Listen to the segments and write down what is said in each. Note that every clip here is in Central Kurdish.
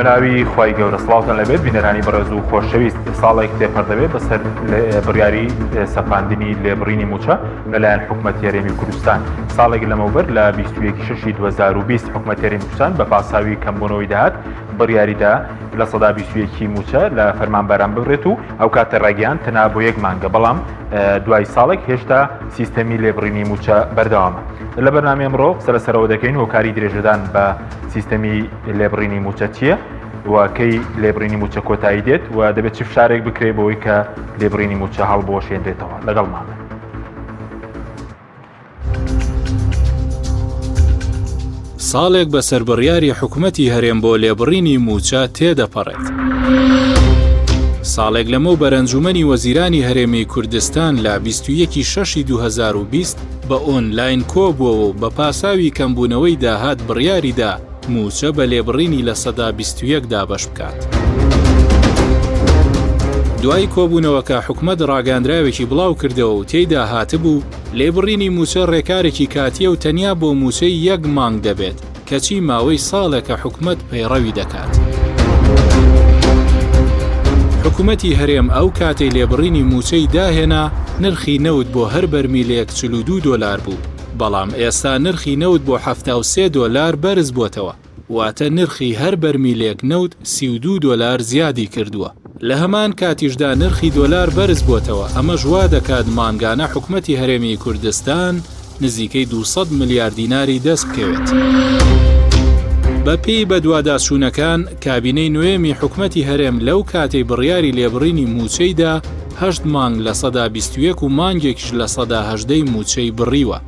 بەناوی خوای گەورە سڵاوتان لەبێت بینەرانی بەڕێز و خۆشەویست ساڵێک تێپەردەبێت بەسەر بڕیاری سەپاندنی لێبڕینی موچە لەلایەن حکومەتی هەرێمی کوردستان. ساڵێک لەمەوبەر لە 21/6/2020 حکومەتی هەرێمی کوردستان بە پاساوی کەمبوونەوەی داهات بڕیاریدا لە سەدا 21 موچە لە فەرمانبەران ببرێت و ئەو کاتە ڕێگەیان تەنها بۆ 1 مانگە، بەڵام دوای ساڵێک هێشتا سیستەمی لێبڕینی موچە بەردەوامە. لە بەرنامە ئەمڕۆ سەرسەرەوە دەکەین هۆکاری درێژەدان بە سیستەمی لێبڕینی موچە چییە و کەی لێبڕینی موچە کۆتایی دێت و دەبێت چ فشارێک بکرێت بەوەی کە لێبڕینی موچە هەڵبۆشێنرێتەوە. لەگەڵمانە ساڵێک بەسەر بڕیاری حکوومەتی هەرێم بۆ لێبڕینی موچە تێدەپەڕێت. ساڵێک لەمە بەرەنجومەنی وەزیرانی هەرێمی کوردستان لە 21/6/2020 بە ئۆنلاین کۆبووەوە و بە پاساوی کەمبوونەوەی داهات بڕیاریدا موچە بە لێبڕینی لە سەدا 21 دابەش بکات. دوای کۆبوونەوەکە حکومەت ڕاگەاندراوێکی بڵاو کردەوە و تێیدا هاتبوو لێبڕینی موچە ڕێکارێکی کاتیە و تەنیا بۆ موچەی 1 مانگ دەبێت، کەچی ماوەی ساڵێکە حکومەت پەیڕەوی دەکات. حکوومەتی هەرێم ئەو کاتەی لێبڕینی موچەی داهێنا نرخی نەوت بۆ هەر بەرمیلێک 42 دۆلار بوو، بەڵام ئێستا نرخی نەوت بۆ 73 دۆلار بەرز بووتەوە، واتە نرخی هەر بەرمیلێک نەوت 32 دۆلار زیادی کردووە. لە هەمان کاتیشدا نرخی دۆلار بەرز بووتەوە. ئەمەش وا دەکات مانگانە حکوومەتی هەرێمی کوردستان نزیکەی 200 میلیارد دیناری دەست بکەوێت. بەپێی بە دوواداچوونەکان، کابینەی نوێمی حکوومەتی هەرێم لەو کاتەی بڕیاری لێبڕینی موچەیدا 8 مانگ لە سەدا 21 و مانگێکیش لە سەدا 18 موچەی بڕیوە.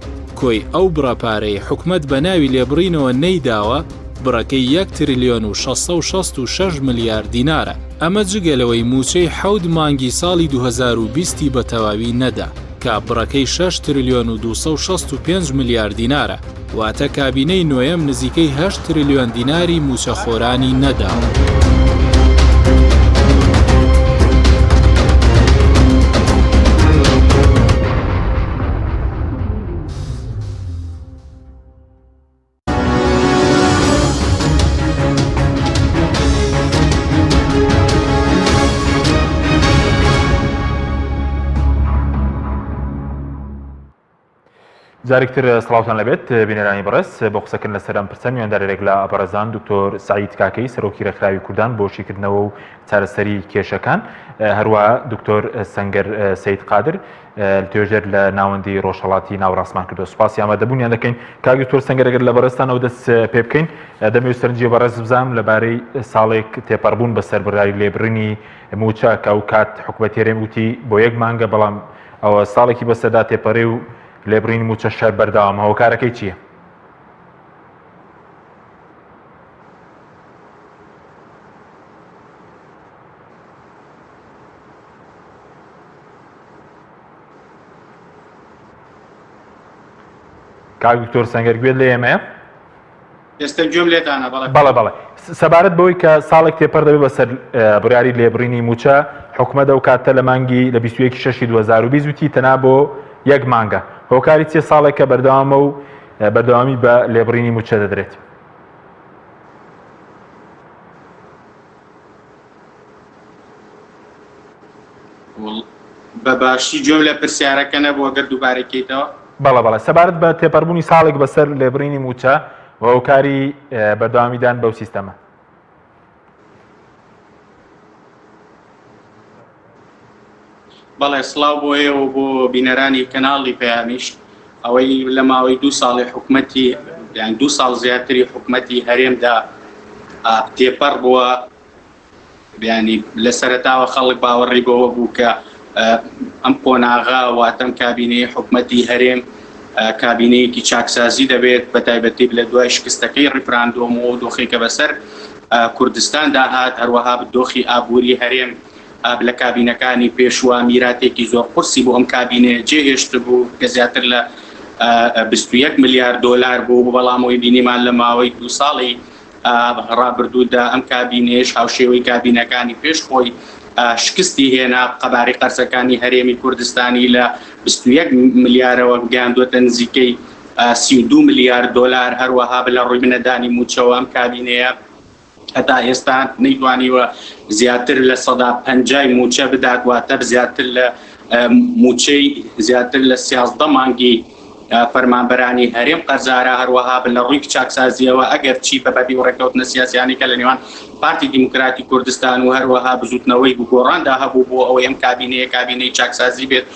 کۆی ئەو بڕەپارەی حکوومەت بە ناوی لێبڕینەوە نەیداوە بڕەکەی 1 تریلیۆن و 666 میلیارد دینارە. ئەمە جگەلەوەی موچەی 7 مانگی ساڵی 2020 بە تەواوی نەدا، کە بڕەکەی 6 تریلیۆن و 265 میلیارد دینارە، واتە کابینەی نوێم نزیکەی 8 تریلیۆن دیناری موچەخۆرانی نەداوە. جارێکتر سڵاوتان لەبێت بینەرانی بەڕێز. بۆ قسەکردن لەسەر ئەم پرسە میواندارێک لە ئەبەرەزان دکتۆر سعید کاکەی سەرۆکی ڕێکخراوی کوردان بۆ شیکردنەوە و چارەسەری کێشەکان، هەروەها دکتۆر سەنگەر سەید قادر توێژەر لە ناوەندی ڕۆژهەڵاتی ناوڕاستمان کردو. سوپاسی ئامادەبوونیان دەکەین. کاک دکتۆر سەنگەر، ئەگەر لە بەڕێستانەوە دەست پێ بکەین، دەمەوێت سەرنجی بەڕێز بزانم لەبارەی ساڵێک تێپەڕبوون بەسەر بڕیاری لێبڕینی موچە کە ئەو کات حکوومەتی هەرێم وتی بۆ 1 مانگە، بەڵام ئەوە ساڵێکی بەسەردا تێپەڕێ و لێبڕینی موچە شەر بەردەوامە. هۆکارەکەی چییە؟ کاک دکتۆر سەنگەر گوێت لە ئێمەیە؟ ئێستا گوێم لێتانە. بەڵێ. سەبارەت بەوەی کە ساڵێک تێپەر دەبێت بەسەر بڕیاری لێبڕینی موچە، حکوومەت ئەو کاتە لە مانگی لە 21/6/2020 وتی تەنها بۆ 1 مانگە. هۆکاری چێ ساڵێکە بەردەوامە و بەردەوامی بە لێبڕینی موچە دەدرێت؟ بەباشی گوێم لە پرسیارەکە نەبوو، ئەگەر دووبارەکەیتەوە. بەڵێ. سەبارەت بە تێپەڕبوونی ساڵێک بەسەر لێبڕینی موچە و هۆکاری بەردەوامیدان بەو سیستەمە. بەڵێ، سڵاو بۆ ئێوە بۆ بینەرانی کەناڵی پەیامیش. ئەوەی لە ماوەی 2 ساڵی حکوومەتی، یان 2 ساڵ زیاتری حکوومەتی هەرێمدا تێپەڕ بووە، ینی لە سەرەتاوە خەڵک باوەڕی بەوە بوو کە ئەم قۆناغا واتەم کابینەی حکوومەتی هەرێم کابینەیەکی چاکسازی دەبێت، بە تایبەتی لە دوای شکستەکەی ڕیفراندۆم و دۆخێکە بەسەر کوردستان داهات، هەروەها دۆخی ئابووری هەرێم لە کابینەکانی پێشوە میراتێکی زۆر قورسی بۆ ئەم کابینێ جێهێشت بوو کە زیاتر لە 21 میلیارد دۆلار بوو، بەڵامەوەی بینیمان لە ماوەی 2 ساڵی ڕابردوودا ئەم کابینێش هاوشێوەی کابینەکانی پێش خۆی شکستی هێنا، قەبارەی قەرزەکانی هەرێمی کوردستانی لە 21 میلیارەوە گەیاندووەتە نزیکەی 32 میلیارد دۆلار. هەروەها لە ڕووی بنەدانی موچەوە ئەم کابینەیە هەتا ئێستا نەیتوانیوە زیاتر لە 150 موچە بدات واتە زیاتر لە موچەی زیاتر لە 13 مانگی فەرمانبەرانی هەرێم قەرزارە هەروەها لە ڕووی چاکسازیەوە ئەگەر چی بە بەبی ڕێکەوتنە سیاسیانی کە لە نێوان پارتی دیموکراتی کوردستان و هەروەها بزوتنەوەی گۆڕاندا هەبوو بۆ ئەوەی ئەم کابینەی چاکسازی بێت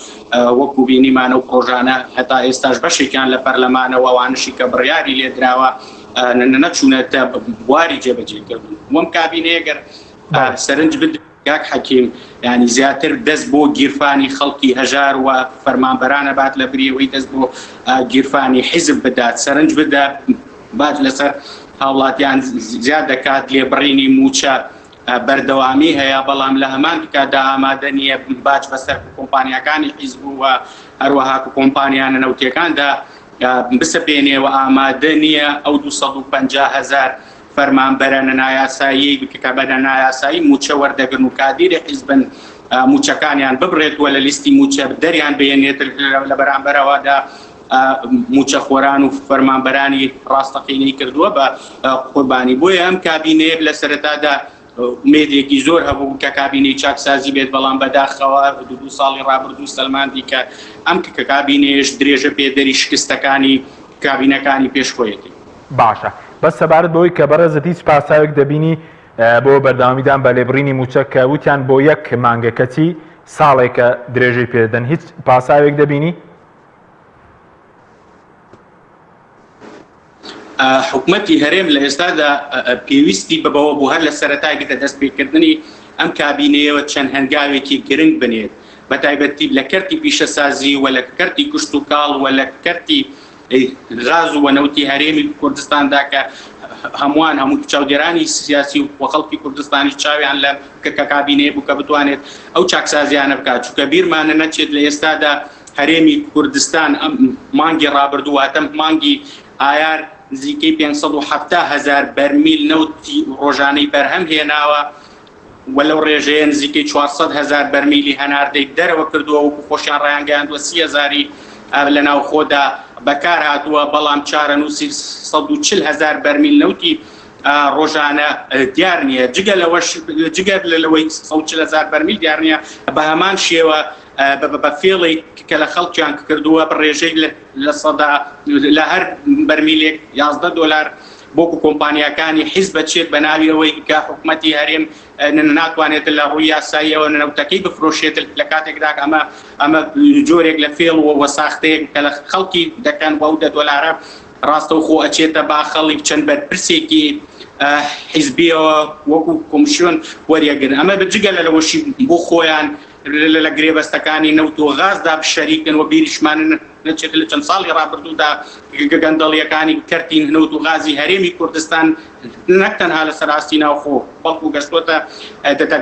وەکو بینیمانە و پرۆژانە هەتا ئێستاش بەشێکیان لە پەرلەمانەوە ئەوانشی کە بڕیاری لێدراوە نەچوونەتە بواری جێبەجێکردن وەم کابینەیەگەر سەرنج بدرێت کاک حەکیم ینی زیاتر دەست بۆ گیرفانی خەڵکی هەژار و فەرمانبەرانە بات لە بریەوەی دەست بۆ گیرفانی حیزب بدات سەرنج بدە باج لەسەر هاوڵاتیان زیاد دەکات لێبڕینی موچە بەردەوامی هەیە بەڵام لە هەمان کاتدا ئامادە نییە باج بەسەر کۆمپانیەکانی حیزب و هەروەها کۆمپانیانە نەوتیەکاندا بسەپێنێەوە ئامادە نییە ئەو 250,000 فەرمانبەرانە نایاسایی بکە بەنە نایاسایی موچە وەردەگرن و کادیری حیزبن موچەکانیان ببڕێتوە لە لیستی موچە دەریان بێنێت لە بەرامبەرەوەدا موچە خۆران و فەرمانبەرانی ڕاستەقینەی کردووە بە قوربانی بۆیە ئەم کابینەیە لە سەرەتادا مێدێکی زۆر هەبوو کە کابینەی چاکسازی بێت بەڵام بەداخەوە 2 ساڵی ڕابردوو سەلماندی کە ئەم کابینەیەش درێژە پێدەری شکستەکانی کابینەکانی پێشخۆیەتی باشە بەس سەبارەت بۆی کە بەڕێزت هیچ پاساوێک دەبینی بۆ بەردەوامیدان بە لێبڕینی موچە کە وتیان بۆ یەک مانگەکەتی ساڵێکە درێژەی پێدەن هیچ پاساوێک دەبینی؟ حکومەتی هەرێم لە ئێستادا پێویستی ببەوە بۆ هەر لە سەرەتای بکە دەست پێکردنی ئەم کابینەیەوە چەند هەنگاوێکی گرنگ بنێت بە تایبەتی لە کەرتی پیشەسازی و لە کەرتی کوشت و کاڵ و لە کەرتی غاز و نەوتی هەرێمی کوردستاندا کە هەموو چاودێرانی سیاسی و خەڵکی کوردستانی چاویان لە کابینەیە بوو کە بتوانێت ئەو چاکسازیانە بکات چونکە بیرمانە نەچێت لە ئێستادا هەرێمی کوردستان ئەم مانگی ڕابردوواتە مانگی ئایار نزیکەی 570,000 بەرمیل نەوتی ڕۆژانەی بەرهەم هێناوە وەلەو ڕێژەیە نزیکەی 400,000 بەرمیلی هەناردەی دەرەوە کردووە وەکو خۆشیان ڕایانگەیاندووە 30,000 لە ناو خۆدا بەکار هاتووە بەڵام چارەنووسی 140,000 بەرمیل نەوتی ڕۆژانە دیار نییە جگەر لەوەی 140,000 بەرمیل دیار نییە بە هەمان شێوە بە فێڵی کە لە خەڵکیان کردووە بڕێژەی لە هەر بەرمیلێک $11 بۆکو کۆمپانیەکانی حیزب بچێت بە ناوی ئەوەی کە حکومەتی هەرێم ناتوانێت لە ڕووی یاساییەوە نەوتەکەی بفرۆشێت لە کاتێکدا ئەمە جۆرێک لە فێڵ و وەساختەیەک کە لە خەڵکی دەکەن بە $10 ڕاستە و خۆ ئەچێتە با خەڵک چەند بەرپرسێکی حیزبیەوە وەکو کۆمسیۆن وەریەگرن ئەمە بجگە لەوەشی بۆ خۆیان لە گرێبەستەکانی نەوت و غازدا بشەریکن و بیریشمانن نەچێت لە چەند ساڵی ڕابردوودا گەندەڵیەکانی کەرتی نەوت و غازی هەرێمی کوردستان نەک تەنها لە سەراستی ناوخۆ بەڵکو گەشتۆتە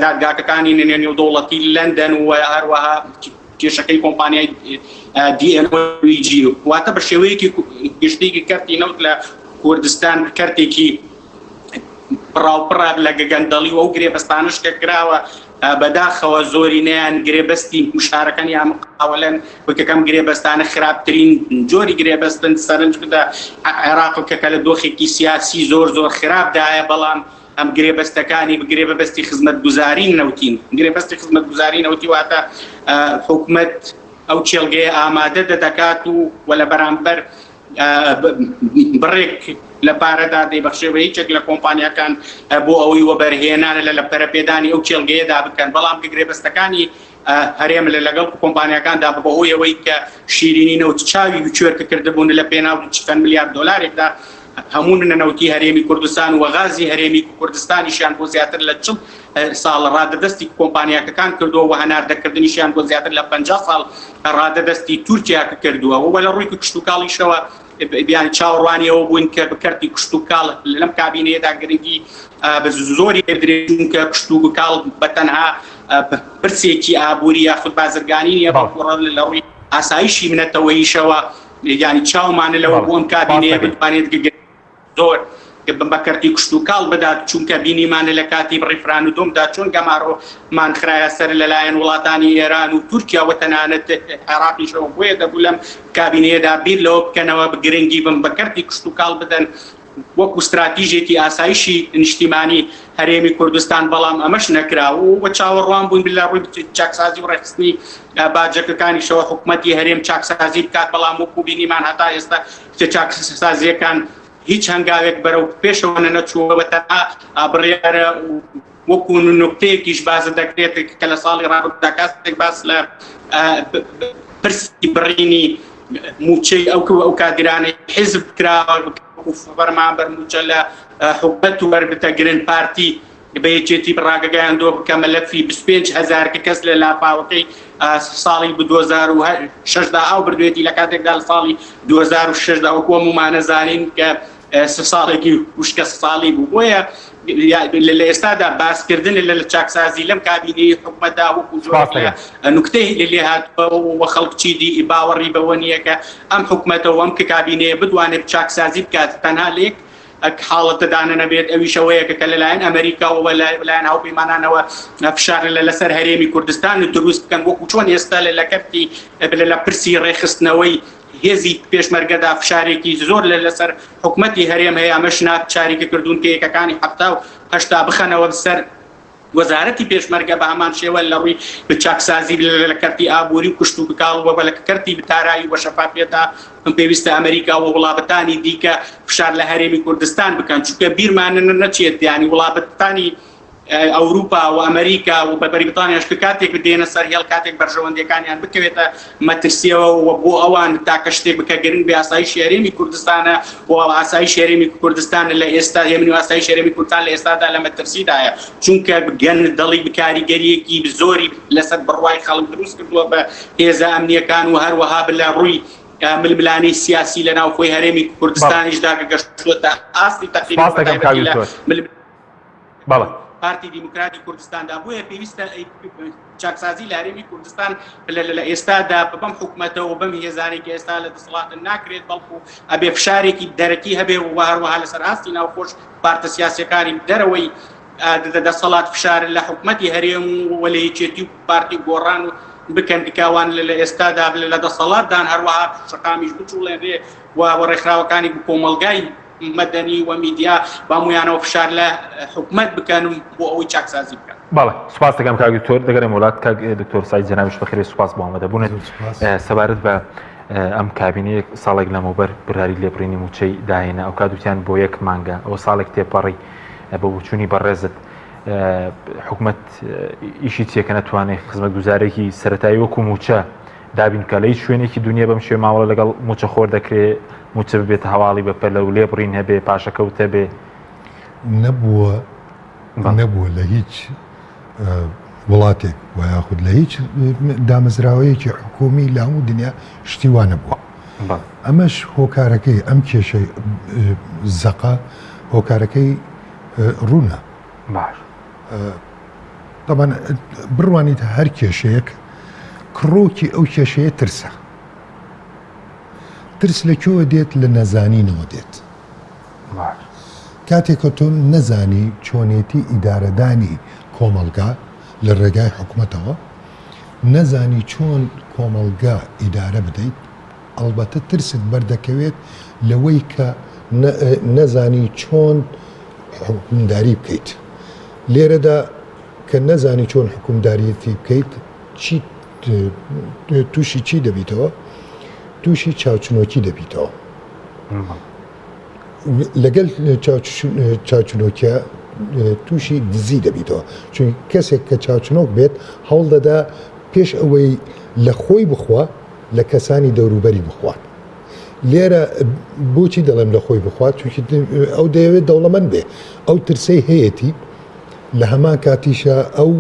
دادگاکەکانی نێودەوڵەتی لەندەن و هەروەها کێشەکەی کۆمپانیای DNG واتە بە شێوەیەکی گشتێکی کەرتی نەوت لە کوردستان کەرتێکی پڕاوپڕە لە گەندەڵی و ئەو گرێبەستانش کە کراوە بەداخەوە زۆرینەیان گرێبەستی مشارەکانی ئەم قاوەلەن بکەکەم گرێبەستانە خراپترین جۆری گرێبەستن سەرنج بدە عێراقکە لە دۆخێکی سیاسی زۆر خراپدایە بەڵام ئەم گرێبەستەکانی بگرێبەستی خزمەتگوزاری نەوتین گرێبەستی خزمەتگوزاری نەوتی واتە حکومەت ئەو چێلگەیە ئامادە دەکات و لە بەرامبەر بڕێک لە پارەدا دەیبەخشێەوە هیچێک لە کۆمپانیەکان بۆ ئەوەی وەبەرهێنانە لە پەرەپێدانی ئەو چێلگەیەدا بکەن بەڵام گرێبەستەکانی هەرێم لەگەڵ کۆمپانیەکاندا بەهۆی ئەوەی کە شیرینی نەوت چاوی بچێرکە کردبوون لە پێناو چەند ملیارد دۆلارێکدا هەموو نەوتی هەرێمی کوردستان و غازی هەرێمی کوردستانیشیان بۆ زیاتر لە 40 ساڵ ڕادەدەستی کۆمپانیەکان کردووە و هەناردەکردنیشیان بۆ زیاتر لە 50 ساڵ ڕادەدەستی تورکیاکە کردووە و لە ڕووی کشت و کاڵیشەوە بیان چاوەڕوانیەوە بوون کە بکەرتی کشت و کاڵ لەم کابینەیەدا گرنگی زۆری بدرێن کە کشت و کاڵ بەتەنها پرسێکی ئابووری یاخود بازرگانی نیە بەڵکو لە ڕووی ئاسایشی منەتەوەیشەوە یعنی چاومانە لەوە بۆ ئەم کابینەیە بتوانێت زۆر بەکەرتی کشت و کاڵ بدات چونکە بینیمانە لە کاتی ڕیفرانودۆمدا چۆن گەماڕۆمان خرایە سەر لەلایەن وڵاتانی ئێران و تورکیا و تەنانەت عێراقیشەوە بۆیە دەبوو لەم کابینەیەدا بیر لەوە بکەنەوە بگرنگی بم بەکەرتی کشت و کاڵ بدەن وەکو استراتیژێکی ئاسایشی نیشتیمانی هەرێمی کوردستان، بەڵام ئەمەش نەکرا و بە چاوەڕوان بوون لە ڕووی چاکسازی و ڕێخستنی باجەکەکانیشەوە حکوومەتی هەرێم چاکسازی بکات، بەڵام وەکو بینیمان هەتا ئێستا چاکسازیەکان هیچ هەنگاوێک بەرەو پێشەوە نەچووەوە، تەنها بڕیارە وەکو نوکتەیەکیش بازە دەکرێت کە لە ساڵی ڕابردوودا کاتێک باس لە پرسی بڕینی موچەی ئەو کادرانەی حیزب کراوە فەرمانبەر موچە لە حکومەت وەربگرن پارتی بەیەکێتی ڕاگەگەیاندۆ بکە مەلەفی 25,000 کەس لە لاپاوەکەی ساڵی 2006 ئاو بردوێتی لە کاتێکدا لە ساڵی 2006 وەکو هەمومانەزانین کە ساڵێکی وشکە ساڵی بوو. بۆیە لە ئێستادا باسکردن لە چاکسازی لەم کابینەی حکومەتدا وەکو جۆرە نوکتەی لێ هاتووە خەڵک چیدی باوەڕی بەوە نییە کە ئەم حکومەتەوە ئەم کە کابینەیە بتوانێت چاکسازی بکات، تەنها لێک حاڵەتەدانە نەبێت ئەویشەوەیەکە کە لەلایەن ئەمریکاوە لەلایەن هاوپەیمانانەوە فشار لەسەر هەرێمی کوردستان دروست بکەن، وەکو چۆن ئێستا لە کەفتی لە پرسی ڕێخستنەوەی هێزی پێشمەرگەدا فشارێکی زۆر لەسەر حکومەتی هەرێم هەیە. ئەمەش چاریکە کردوون کە یەکەکانی 70 بخەنەوە بسەر وەزارەتی پێشمەرگە بە هەمان شێوە لە ڕووی چاکسازی لە کەرتی ئابووری و کشت و بکاڵ وە لە کەرتی بتارایی وە شەفافیەتە پێویستە ئەمریکا و وڵاتانی دیکە فشار لە هەرێمی کوردستان بکەن، چونکە بیرمان نەچێت یانی وڵاتانی ئەوروپا و ئەمریکا و بە بەریتانیاش کە کاتێک بدێنە سەر هێڵ کاتێک بەرژەوەندەکانیان بکەوێتە مەترسیەوە و بۆ ئەوان تاکە شتێک بکە گرنگ بە ئاسایشی هەرێمی کوردستانە بۆ ئاسایشی هەرێمی کوردستانە لە ئێستا هێمنی و ئاسایشی هەرێمی کوردستان لە ئێستادا لە مەترسیدایە، چونکە گەن دڵی بکاریگەریەکی زۆری لەسەر بڕوای خەڵک دروست کردووە بە هێزە ئەمنیەکان و هەروەها لە ڕووی ململانەی سیاسی لە ناوخۆی هەرێمی کوردستانیشدا کە گەشتووەتە ئاستی تەقریبا پارتی دیموکراتی کوردستاندا. بۆیە پێویستە چاکسازی لە هەرێمی کوردستان لە ئێستادا بەم حکومەتەوە بەم هێزانێکی ئێستا لە دەسەڵاتە ناکرێت، بەڵکو ئەبێ فشارێکی دەرەکی هەبێ و هەروەها لەسەر ئاستی ناوخۆش پارتە سیاسیەکانی دەرەوەی دەسەڵات فشار لە حکومەتی هەرێم و لە یەکێتی و پارتی گۆڕان و بکەن دکاوان لە ئێستادا لە دەسەڵاتدان هەروەها شقامیش بچوڵێنرێ و ڕێکخراوەکانی کۆمەلگای مەدەنی و میدیا بامویانەوە فشار لە حکومەت بکەن بۆ ئەوەی چاکسازی بکەن. بەڵێ سوپاس دەکەم کاک دکتۆر، دەگەڕێم وڵات کاک دکتۆر سعید جەنابیش بەخێر، سوپاس بۆ ئامادەبوونت سەبارەت بە ئەم کابینەیە ساڵێک لەمەوبەر بڕیاری لێبڕینی موچەی داهێنا، ئەو کاتوتیان بۆ یەک مانگە ئەوە ساڵێک تێپەڕی بە بچوونی بەڕێزت حکومەت ئیشی چێکە نەتوانێت خزمەت گوزارێکی سەرەتایی وەکو موچە دابین کە لە هیچ شوێنێکی دنیا بەم شێوە ماوەڵە لەگەڵ موچە خۆر دەکرێت موچە ببێت هەواڵی بەپەر لە و لێبڕین هەبێ پاشەکەوتە بێ نەبووە لە هیچ وڵاتێک و یاخود لە هیچ دامەزراوەیەکی حکومی لە هەموو دنیا شتیوانە بووە. ئەمەش هۆکارەکەی ئەم کێشەی زەقا هۆکارەکەی ڕوونە. باش طبعا بڕوانیت هەر کێشەیەک کڕۆکی ئەو کێشەیە ترسە. ترس لەکوێوە دێت؟ لە نەزانینەوە دێت. کاتێککە تۆ نەزانی چۆنێتی ئیدارەدانی کۆمەلگا لە ڕێگای حکوومەتەوە، نەزانی چۆن کۆمەلگا ئیدارە بدەیت، ئەڵبەتە ترست بەردەکەوێت لەوەی کە نەزانی چۆن حکومداری بکەیت. لێرەدا کە نەزانی چۆن حکومداریەتی بکەیت تووشی چی دەبیتەوە؟ تووشی چاوچنۆکی دەبیتەوە. لەگەڵ چاوچنۆکە تووشی دزی دەبیتەوە، چون کەسێک کە چاوچنۆک بێت هەوڵ دەدا پێش ئەوەی لە خۆی بخوا لە کەسانی دەوروبەری بخوات. لێرە بۆچی دەڵێم لە خۆی بخوات؟ چونکی ئەو دەیەوێت دەوڵەمەند بێ، ئەو ترسەی هەیەی لە هەمان کاتیشە ئەو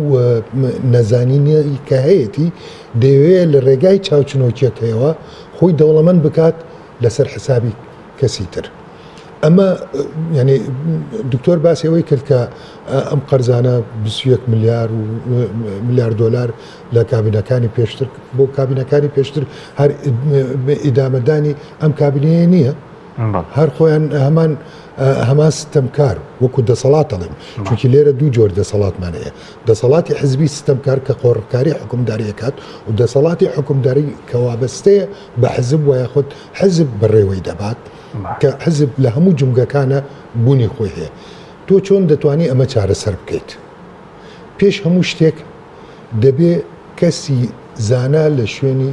نەزانینی کە هەیەی دەیەوێت لە ڕێگای چاوچنۆکیەکەیەوە خۆی دەوڵەمەند بکات لەسەر حسابی کەسی تر. ئەمە یعنی دکتۆر باسی ئەوەی کرد کە ئەم قەرزانە 21 ملیار دۆلار لە کابینەکانی پێشتر بۆ کابینەکانی پێشتر هەر ئیدامەدانی ئەم کابینەیە نییە، هەر خۆیان هەمان ستەمکار وەکو دەسەڵات دەڵێم، چونکی لێرە دوو جۆر دەسەڵاتمان هەیە، دەسەڵاتی حزبی ستەمکار کە قۆڕکاری حکومداریەکات و دەسەڵاتی حکومداری کە وابەستەیە بە حزب و یاخود حزب بەڕێوەی دەبات کە حزب لە هەموو جمگەکانە بوونی خۆی هەیە تۆ چۆن دەتوانی ئەمە چارەسەر بکەیت پێش هەموو شتێک دەبێ کەسی زانا لە شوێنی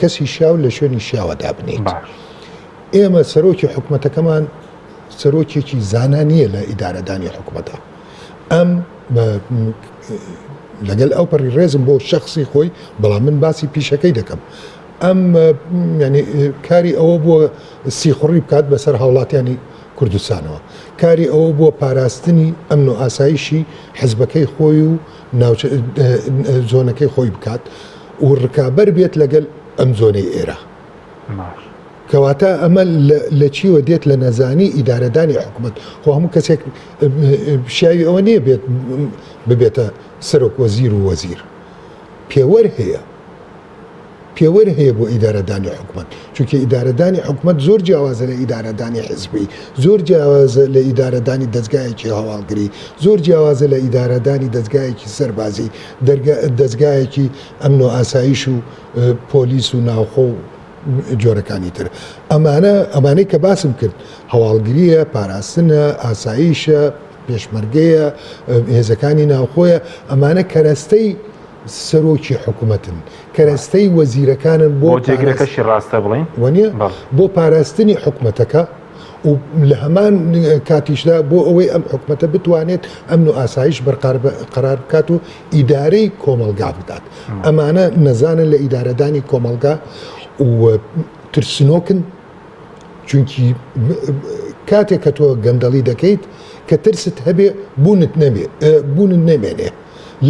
کەسی شاو لە شوێنی شاوەدا بنیت ئێمە سەرۆکی حکوومەتەکەمان سەرۆکێکی زانا نییە لە ئیدارەدانی حکوومەتە ئەم لەگەل ئەو پەڕی ڕێزم بۆ شخصی خۆی بەڵام من باسی پیشەکەی دەکەم ئەم ینی کاری ئەوە بۆ سیخڕی بکات بەسەر هاوڵاتیانی کوردستانەوە کاری ئەوە بۆ پاراستنی ئەمن و ئاسایشی حزبەکەی خۆی و زۆنەکەی خۆی بکات و ڕکابەر بێت لەگەل ئەم زۆنەی ئێرە کەواتە ئەمە لە چیوە دێت لە نەزانی ئیدارەدانی حکوومەت خۆ هەموو کەسێک شاوی ئەوە نییە بێت ببێتە سەرۆک وەزیر و وەزیر پێوەر هەیە بۆ ئیدارەدانی حکوومەت چونکە ئیدارەدانی حکوومەت زۆر جیاوازە لە ئیدارەدانی حزبی زۆر جیاوازە لە ئیدارەدانی دەستگایەکی هەواڵگری زۆر جیاوازە لە ئیدارەدانی دەستگایەکی سەربازی دەستگایەکی ئەمن و ئاسایش و پۆلیس و ناوخۆ جۆرەکانی تر ئەمانەی کە باسم کرد هەواڵگریە پاراستنە ئاسایشە پێشمەرگەیە هێزەکانی ناوخۆیە ئەمانە کەرەستەی سەرۆکی حکوومەتن کەرەستەی وەزیرەکانن بۆ جێگرەکەشی ڕاستە بڵین وانە بۆ پاراستنی حکوومەتەکە و لە هەمان کاتیشدا بۆ ئەوەی ئەم حکوومەتە بتوانێت ئەمن و ئاسایش بەرقرار بکات و ئیدارەی کۆمەلگا بدات ئەمانە نەزانن لە ئیدارەدانی کۆمەلگا و ترسنۆکن چونکی کاتێک کە تۆ گەندەڵی دەکەیت کە ترست هەبێ بوونت نەمێنێ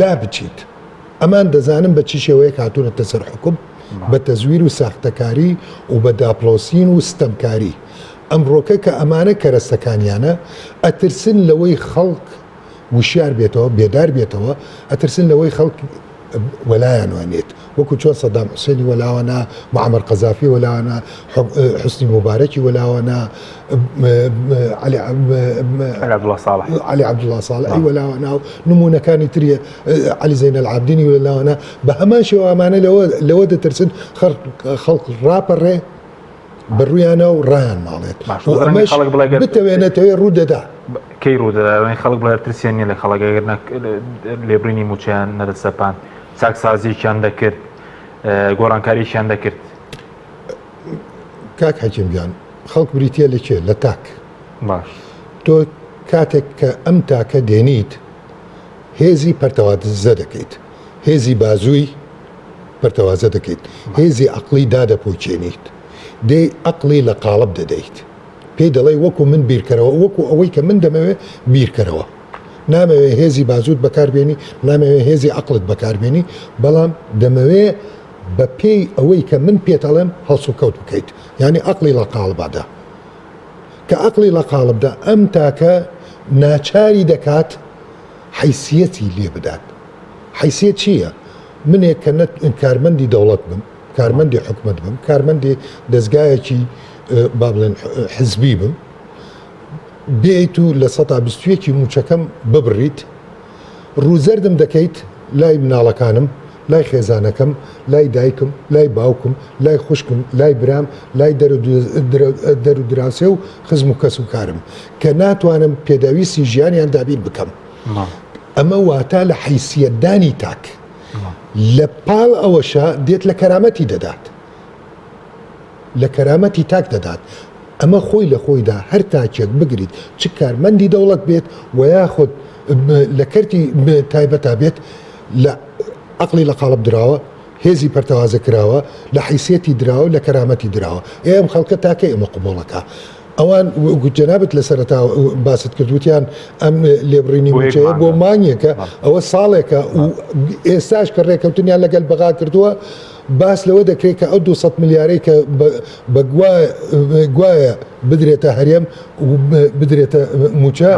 لا بچیت ئەمان دەزانم بە چی شێوەیە هاتوونەتە سەر حکوم بە تەزویر و ساختەکاری و بە داپلۆسین و ستەمکاری ئەمڕۆکە کە ئەمانە کەرەستەکانیانە ئەترسن لەوەی خەڵک وشیار بێتەوە بێدار بێتەوە ئەترسن لەوەی خەڵک وەلایان وانێت وەکو چۆن سەدام حوسێنی وەلاوانە معەمەر قەزافی وەلاوانە حوسنی مبارەکی وەلاوانە علی عەبدوڵڵا ساڵحی وەلاوانە و نمونونەکانی تریە علی زەینە العابدینی وەلاوانە بە هەمان شێوە ئەمانە لەوە دەترسن خەڵک ڕاپەڕێ بەڕوویانە و ڕایان ماڵێت بتەوێنێتەوێ ڕوو دەدا کەی ڕوودەدا خەڵک بڵێ ترسیان نیە لە خەڵکەگەر لێبڕینی موچیان نەدەسەپان چاکسازیشیان دەکرد گۆڕانکاریشیان دەکرد کاک حەکیم گیان خەڵک بریتە لە کێ لە تاک باش تۆ کاتێک کە ئەم تاکە دێنیت هێزی پەرتەوازە دەکەیت هێزی بازووی پەرتەوازە دەکەیت هێزی عەقڵی دادەپۆچێنیت دەی عەقڵی لە قاڵب دەدەیت پێی دەڵێ وەکو من بیرکەرەوە وەکو ئەوەی کە من دەمەوێت بیرکەرەوە نامەوێ هێزی بازوت بەکاربێنی نامەوێ هێزی عەقڵت بەکاربێنی بەڵام دەمەوێ بە پێی ئەوەی کە من پێتەڵێم هەڵس و کەوت بکەیت یعنی عەقڵی لە قاڵبادا کە عەقڵی لە قاڵبدا ئەم تاکە ناچاری دەکات حیسیەتی لێ بدات حیسیەت چییە؟ منێک کە کارمەندی دەوڵەت بم کارمەندی حکومەت بم کارمەندی دەستگایەکی با بڵێن حزبی بم بێیت و لە 121 موچەکەم ببڕیت ڕووزەردم دەکەیت لای مناڵەکانم لای خێزانەکەم لای دایکم لای باوکم لای خوشکم لای برام لای دەرو دراسێ و خزم و کەس و کارم کە ناتوانم پێداویستی ژیانیان دابیر بکەم ئەمە واتە لە حیسیەتدانی تاک لە پاڵ ئەوەشە دێت لە کەرامەتی دەدات لە کەرامەتی تاک دەدات ئەمە خۆی لە خۆیدا هەر تاکێک بگریت چ کارمەندی دەوڵەت بێت و یاخود لە کەرتی تایبەتا بێت لە عەقڵی لە قاڵب دراوە هێزی پەرتەوازە کراوە لە حیسیەتی دراوە لە کەرامەتی دراوە ئێم خەڵکە تاکەی ئەمە قبوڵەکە ئەوان جەنابەت لە سەرەتا باست کردوتیان ئەم لێبڕینی موچەیە بۆ مانگێکە ئەوە ساڵێکە و ئێستاش کە ڕێکەوتنیان لەگەل بەغا کردووە باس لەوە دەکرێت کە ئەو 200 ملیارەی کە بە گوایە بدرێتە هەرێم و بدرێتە موچە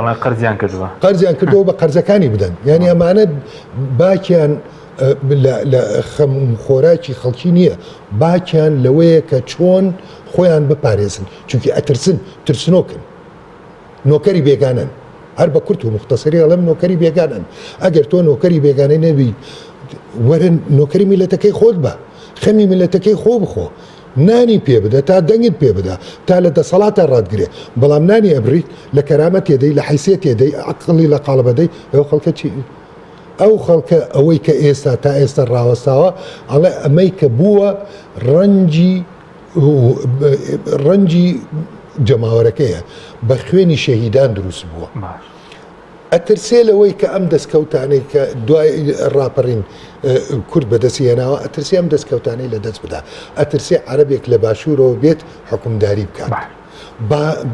قەرزیان کردەوە بە قەرزەکانی بدەن یعنی ئەمانە باکیان لە خۆراکی خەڵکی نییە باکیان لەوەیە کە چۆن خۆیان بپارێزن چونکی ئەترسن ترسنۆکن نۆکەری بێگانن هەر بە کورت و مختصری ئەڵێم نۆکەری بێگانن ئەگەر تۆ نۆکەری بێگانەی نەبی وەرن نۆکەری میلەتەکەی خۆت بە خەمی میلەتەکەی خۆ بخۆ نانی پێ بدە تا دەنگت پێ بدە تا لە دەسەڵاتە ڕادگرێ بەڵام نانی ئەبریت لە کەرامەت تێدەی لە حیسێت تێدەی عقلی لە قاڵبەدەی ئەو خەڵکە چی ئەو خەڵکە ئەوەی کە ئێستا تا ئێستا ڕاوەستاوە ئەڵێ ئەمەی کە بووە ڕەنجی جەماوەرەکەیە بە خوێنی شەهیدان دروست بووە ئەترسێ لەوەی کە ئەم دەستکەوتانەی کە دوای ڕاپەڕین کورد بەدەستیێناوە ئەترسی ئەم دەستکەوتانەی لە دەست بدە ئەترسێ عەرەبێک لە باشوورەوە بێت حکومداری بکات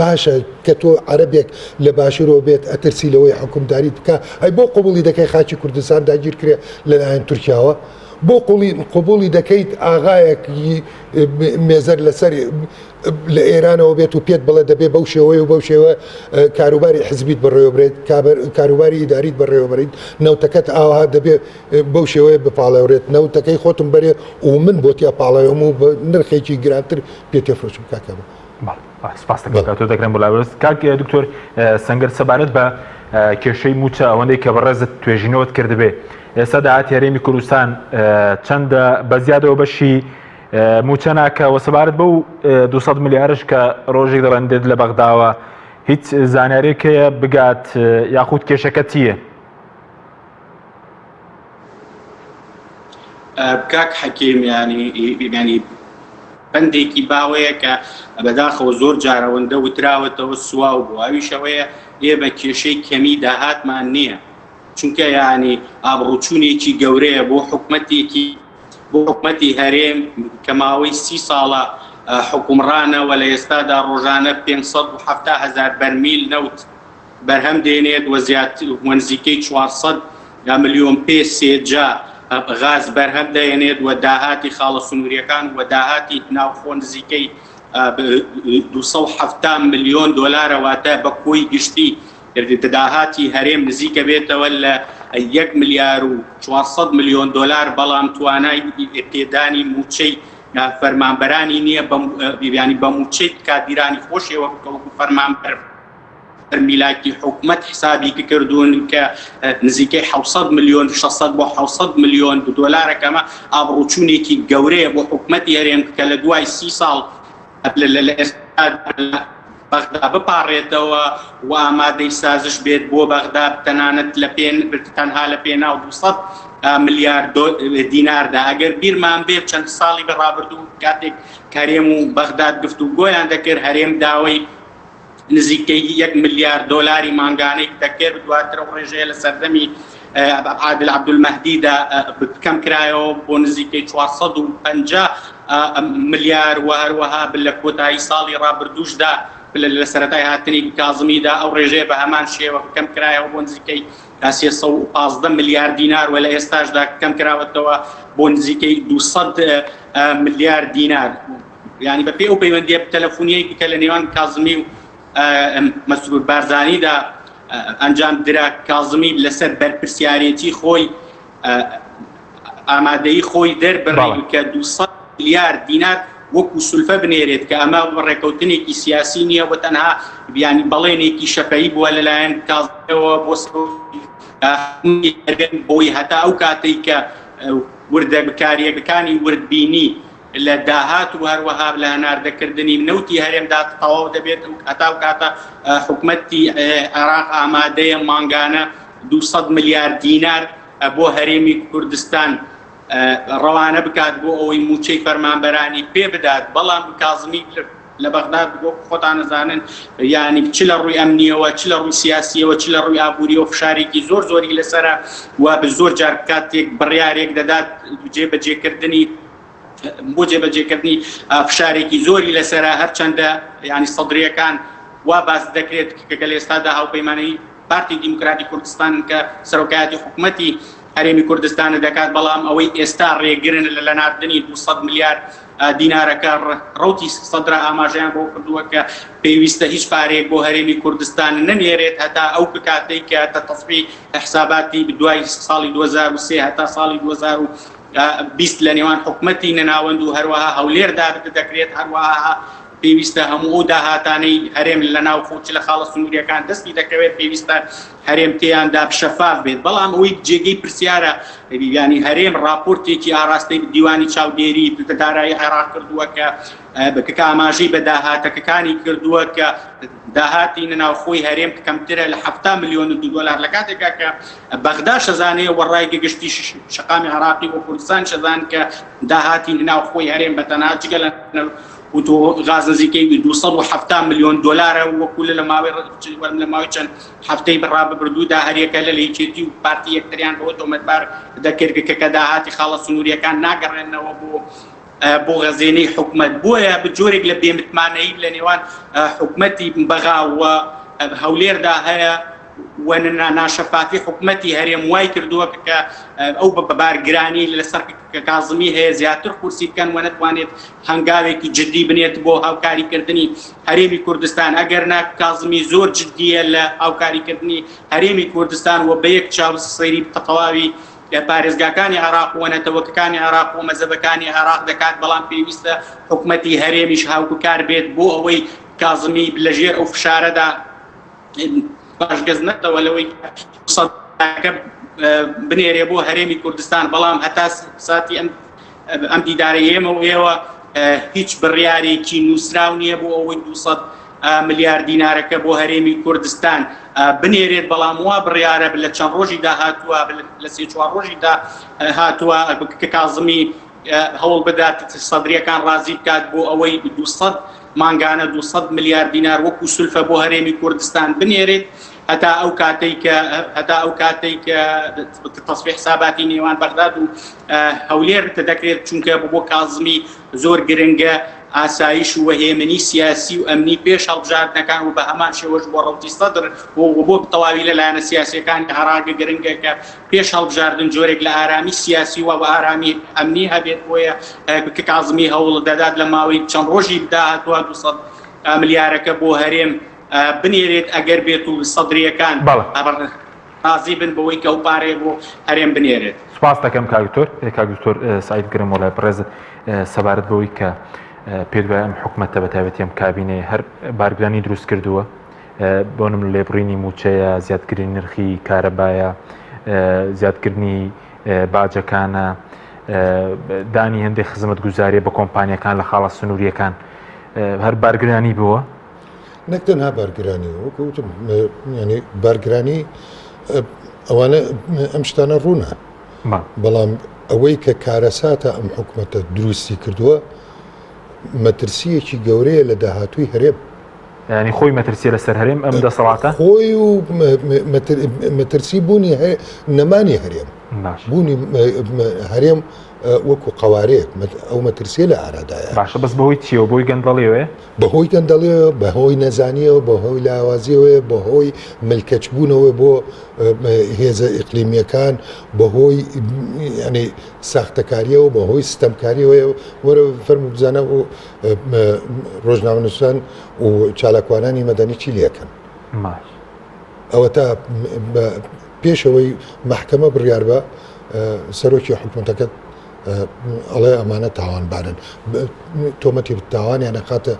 باشە کە تۆ عەرەبێک لە باشوورەوە بێت ئەترسی لەوەی حکومداری بکە ئەی بۆ قبوڵی دەکەی خاچی کوردستان داگیر کرێ لەلایەن تورکیاوە بۆ قبوڵی دەکەیت ئاغایەکی مێزەر لەسەر لە ئێرانەوە بێت و پێت بڵێ دەبێت بەو شێوەیە و بەو شێوە کاروباری حزبیت بەڕێوەبرێت کاروباری ئیداریت بەڕێوەبرێت نەوتەکەت ئاها دەبێت بەو شێوەیە بپاڵێورێت نەوتەکەی خۆتم بەرێ و من بۆ تیا پاڵەوەم و بە نرخێکی گرانتر پێ تێفرۆشم کاکەمە سپاس تۆ دەکرێن بۆ لاوەست کاک دکتۆر سەنگەر سەبارەت بە کێشەی موچە ئەوەندەی کە بەڕێزت توێژینەوەت کردبێ ئێستا داهات هەرێمی کوردستان چەندە بە زیادەوە بەشی موچە ناکەوە سەبارەت بەو 200 میلیارش کە ڕۆژێک دەڵێن دێت لە بەغداوە هیچ زانیارێکەیە بگات یاخود کێشەکە چییە؟ کاک حەکیم ینی بەندێکی باوەیە کە بەداخەوە زۆر جارەوەندە وتراوەتەوە سواو بوو ئەویشەوەیە ئێمە کێشەی کەمی داهاتمان نییە چونکە ینی ئابڕوچوونێکی گەورەیە بۆ حکومەتی هەرێم کە ماوەی 30 ساڵە حکومڕانەوە لە ئێستادا ڕۆژانە 570,000 بەرمیل نەوت بەرهەم دێنێت وە نزیکەی 400 ملیۆن پێ سێجا غاز بەرهەم دەێنێت و داهاتی خاڵە سنووریەکان و داهاتی ناوخۆ نزیکەی 270 ملیۆن دۆلارە واتە بە کۆی گشتی داهاتی هەرێم نزیکە بێتەوە لە 1 ملیار و 400 ملیۆن دۆلار بەڵام توانای پێدانی موچەی فەرمانبەرانی نییە ینی بە موچەی کادیرانی خۆشیەوە فەرمانبەر میلاکی حکومت حسابی کردوون کە نزیکەی 600 ملیۆن 600 بۆ 700 ملیۆن دۆلارەکەمە ئابڕوچوونێکی گەورەیە بۆ حکومەتی هەرێم کە لە دوای 30 ساڵ لە بەغدا بپارڕێتەوە و ئامادەی سازش بێت بۆ بەغدا تەنانەت تەنها لە پێناو 200 ملیار دیناردا ئەگەر بیرمان بێت چەند ساڵی بەڕابردوو کاتێک هەرێم و بەغداد گفتوگۆیان دەکرد هەرێم داوای نزیکەی 1 ملیار دۆلاری مانگانەی دەکرد دواتر ڕێژەیە لە سەردەمی عادل عەبدولمەهدیدا بکەم کرایەوە بۆ نزیکەی 450 ملیار و هەروەها لە کۆتایی ساڵی ڕابردووشدا لە سەرەتای هاتنی کازمیدا ئەو ڕێژەیە بە هەمان شێوە کەم کرایەوە بۆ نزیکەی 315 ملیار دینار و لە ئێستاشدا کەم کراوەتەوە بۆ نزیکەی 200 ملیار دینار ینی بەپێ ئەو پەیوەندیە تەلەفۆنیەکی کە لە نێوان کازمی و مەسرور بارزانیدا ئەنجام درا کازمی لەسەر بەرپرسیارەتی خۆی ئامادەی خۆی دەربڕی کە 200 ملیار دینار وەکو سولفە بنێرێت کە ئەمە ڕێکەوتنێکی سیاسی نییە و تەنها بیانی بەڵێنێکی شەفەیی بووە لەلایەن کازمەوە بۆ بۆی هەتا ئەو کاتێک کە وردە بکاریەکەکانی وردبینی لە داهات و هەروەها لە هەناردەکردنی نەوتی هەرێمدا تەواو دەبێت هەتا و کاتە حکومەتی عێراق ئامادەیە مانگانە 200 ملیار دینار بۆ هەرێمی کوردستان ڕەوانە بکات بۆ ئەوەی موچەی فەرمانبەرانی پێ بدات بەڵام کازمی لە بەغداد بۆ خۆتان نەزانن ینی چ لە ڕووی ئەمنیەوە چ لە ڕووی سیاسیەوە چ لە ڕووی ئابووریەوە فشارێکی زۆری لەسەرە و بە زۆر جار کاتێک بڕیارێک دەدات بۆ جێبەجێکردنی فشارێکی زۆری لەسەرە هەرچەندە ینی سەدرریەکان وا باس دەکرێت کە لە ئێستادا هاوپەیمانەی پارتی دیموکراتی کوردستان کە سەرۆکایەتی حکومەتی هەرێمی کوردستانە دەکات بەڵام ئەوەی ئێستا ڕێگرن لە ناردنی 200 ملیار دینارەکە ڕوتی سەدرا ئاماژەیان بۆ کردووە کە پێویستە هیچ پارێک بۆ هەرێمی کوردستان نەنێرێت هەتا ئەو کاتێک کە تەتصفی حساباتی دوای ساڵی 2023 هەتا ساڵی 2020 لە نێوان حکومەتی نەناوەند و هەروەها هەولێردا دەکرێت هەروەها پێویستە هەموو ئەو داهاتانەی هەرێم لە ناو خۆچ لە خاڵە سنووریەکان دەستی دەکەوێت پێویستە هەرێم تێیاندا شەفاف بێت بەڵام ئەوەی جێگەی پرسیارە ینی هەرێم راپۆرتێکی ئاراستەی دیوانی چاودێری دارایی عێراق کردووە کە ئاماژەی بە داهاتەکەکانی کردووە کە داهاتی ناوخۆی هەرێم کەمترە لە 7 ملیۆن دلار لە کاتێکا کە بەغدا شەزانەیە وەڕای گەشتی شقامی عێراقی و کوردستان شەزان کە داهاتی ناوخۆی هەرێم بەتەنها جگە لە غاز نزیکەی 270 ملیۆن دلارە وەکو لە ماوەی چەند هەفتەی ڕابردوودا هەریەکە لە لەیچێتی و پارتی یەکتریان بۆ تۆمەتبار دەکرد کە داهاتی خاڵە سنووریەکان ناگەڕێنەوە بۆ غەزێنەی حکومەت بۆیە بجۆرێک لە بێمتمانەیی لە نێوان حکومەتی بەغاوە هەولێردا هەیە و ناشەفافی حکومەتی هەرێم وای کردووە کە ئەو بەبارگرانی لەسەر کازمی هەیە زیاتر قورسی بکەن و نەتوانێت هەنگاوێکی جدی بنێت بۆ هاوکاریکردنی هەرێمی کوردستان ئەگەر نا کازمی زۆر جدیە لە هاوکاریکردنی هەرێمی کوردستان و بە یەک چاو سەیری تەواوی پارێزگاکانی عێراق و نەتەوەکەکانی عێراق و مەزەبەکانی عێراق دەکات بەڵام پێویستە حکومەتی هەرێمیش هاوکار بێت بۆ ئەوەی کازمی لەژێر ئەو فشارەدا باشگەز نەتەوە لەوەی بنێرێ بۆ هەرێمی کوردستان بەڵام هەتا ساتی ئەم دیدارەی ئێمە و ئێوە هیچ بڕیارێکی نووسراو نییە بۆ ئەوەی 200 ملیارد دینارەکە بۆ هەرێمی کوردستان بنێرێت بەڵام وا بڕیارە لە چەند ڕۆژیدا هاتووە لە 3-4 ڕۆژیدا هاتووە کە کازمی هەوڵ بدات سەدرریەکان ڕازی بکات بۆ ئەوەی 200 مانگانە 200 ملیارد دینار وەکو سولفە بۆ هەرێمی کوردستان بنێرێت هەتا ئەو کاتەی کە تەسبیح حساباتی نێوان بەغداد و هەولێر دەکرێت چونکە بۆ کازمی زۆر گرنگە ئاسایش و هێمنی سیاسی و ئەمنی پێش هەڵبژاردنەکان و بە هەمان شێوەش بۆ ڕەوتی سەدر بۆ تەواوی لەلایەنە سیاسیەکانی عێراق گرنگە کە پێش هەڵبژاردن جۆرێک لە ئارامی سیاسی و بە ئارامی ئەمنی هەبێت بۆیە کە کازمی هەوڵ دەدات لە ماوەی چەند ڕۆژی داهاتوە 200 ملیارەکە بۆ هەرێم بنێرێت ئەگەر بێت و سەدرریەکان رازی بن بەوەی کە ئەو پارەیە بۆ هەرێم بنێرێت. سپاس دەکەم کاکتۆر سعید گرم وڵای پڕێز سەبارەت بەوەی کە پێت وایە ئەم حکومەتە بەتایبەتی ئەم کابینێ هەر بارگرانی دروست کردووە بۆنم لێبڕینی موچەیە زیادکردنی نرخی کارەبایە زیادکردنی باجەکانە دانی هەندێک خزمەت گوزاریە بە کۆمپانیەکان لە خاڵە سنووریەکان هەر بارگرانی بووە نەکتەنها بارگرانی وەکوتم ینی بارگرانی ئەوانە ئەم شتانە ڕوونە بەڵام ئەوەی کە کارەساتە ئەم حکومەتە دروستی کردووە مەترسیەکی گەورەیە لە داهاتووی هەرێم ینی خۆی مەترسی لەسەر هەرێم ئەم دەسەڵاتە خۆی و مەترسی بوونی نەمانی هەرێم بوونی هەرێم وەکو قوارەیەک ئەو مەترسیە لە ئارادایە باشە بەس بەهۆی چیەوە بۆی گەندەڵیەوە بەهۆی گەندەڵیەوە بەهۆی نەزانیەوە بەهۆی لاوازیەوە بەهۆی ملکەچبوونەوە بۆ هێزە ئیقلیمیەکان بەهۆی ینی ساختەکاریەوە بەهۆی ستەمکاریەوە وەرە فەرمو بزانە و ڕۆژنامەنووسان و چالاکوانانی مەدەنی چی لێکەن ئەوە تا پێشەوەی مەحکەمە بڕیار بە سەرۆکی حکومەتەکەت ئەڵێ ئەمانە تاوانبارن تۆمەتی تاوانیان نەقاتە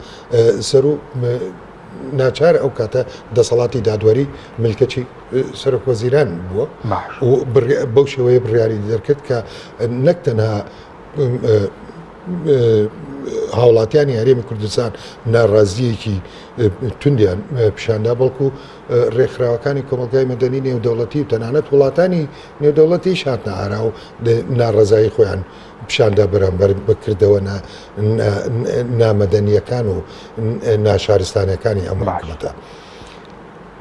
سەر و ناچار ئەو کاتە دەسەڵاتی دادوەری ملکەچی سەرۆک وەزیران بووە و بەو شێوەیە بڕیاری دەرکرد کە نەک تەنها هاوڵاتیانی هەرێمی کوردستان ناڕازیەکی توندیان پیشاندا بەڵکو ڕێکخراوەکانی کۆمەلگای مەدەنی نێودەوڵەتی و تەنانەت وڵاتانی نێودەوڵەتیش هاتنە ئارا و ناڕەزایی خۆیان پیشاندا بەرامبەر بکردەوە نامەدەنیەکان و ناشارستانەکانی ئەم حکومەتە.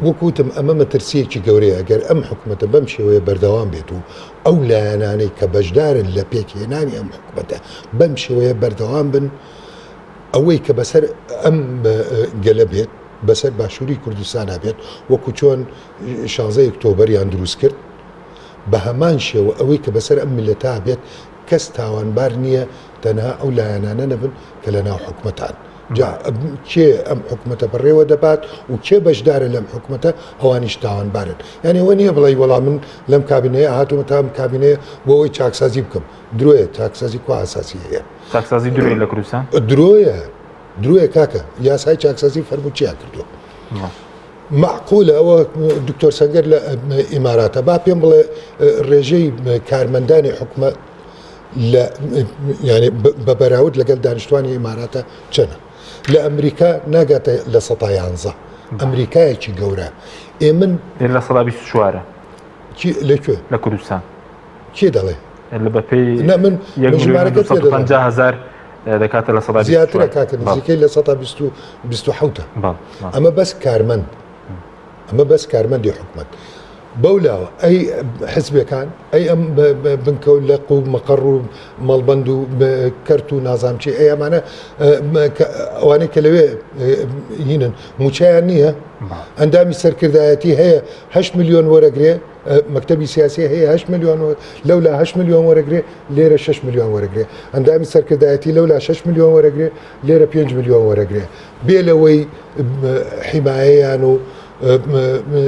وەکوتم ئەمە مەترسیەکی گەورەیە ئەگەر ئەم حکومەتە بەم شێوەیە بەردەوام بێت و ئەو لایەنانەی کە بەشدارن لە پێکهێنانی ئەم حکومەتە بەم شێوەیە بەردەوام بن ئەوەی کە بەسەر ئەم گەلە بێت بەسەر باشووری کوردستانە بێت وەکو چۆن 16 ئۆکتۆبەریان دروست کرد بە هەمان شێوە ئەوەی کە بەسەر ئەم میلەتە بێت کەس تاوانبار نییە تەنها ئەو لایەنانە نەبن کە لە ناو حکومەتان جا کێ ئەم حکومەتە بەڕێوە دەبات و کێ بەشدارە لەم حکومەتە ئەوانیش تاوانبارن یعنی ئەوە نییە بڵێ وەڵام من لەم کابینەیە هاتوومە تا ئەم کابینەیە بۆ ئەوەی چاکسازی بکەم درۆیە چاکسازی کو ئاساسی هەیە چاکسازی درۆی لە کوردستان درۆیە درویە کاکە یاسای چاکسازی فەرموچیا کردو معقولە ئەوە دکتۆر سەنگەر لە ئیماراتە با پێم بڵێ ڕێژەی کارمەندانی حکومەت ینی بە بەراورد لەگەڵ دانیشتوانی ئیماراتە چەنە لە ئەمریکا ناگاتە لە 11 ئەمریکایەکی گەورە ئێمن لە 124 لەکوێ لە کوردستان کێ دەڵێ لە بەپێی من ژمارەکەت 150,000 دەکاتە لە 124 زیاترە کاکە نزیکەی لە 127 ئەمە بەس کارمەند ئەمە بەس کارمەندی حکومەت بەولاوە ئەی حزبەکان ئەی ئەم بنکەوت و مەقڕ و مەڵبەند و کەرت و نازامچی ئەی ئەمانە ئەوانەی کە لەوێ هینن موچیان نییە ئەندامی سەرکردایەتی هەیە 8 ملیۆن وەرەگرێ مەکتەبی سیاسی هەیە 8 ملیۆن لەولا 8 ملیۆن وەرەگرێ لێرە 6 ملیۆن وەرەگرێ ئەندامی سەرکردایەتی لەولا 6 ملیۆن وەرەگرێ لێرە 5 ملیۆن وەرەگرێ بێ لەوەی حیمایەیان و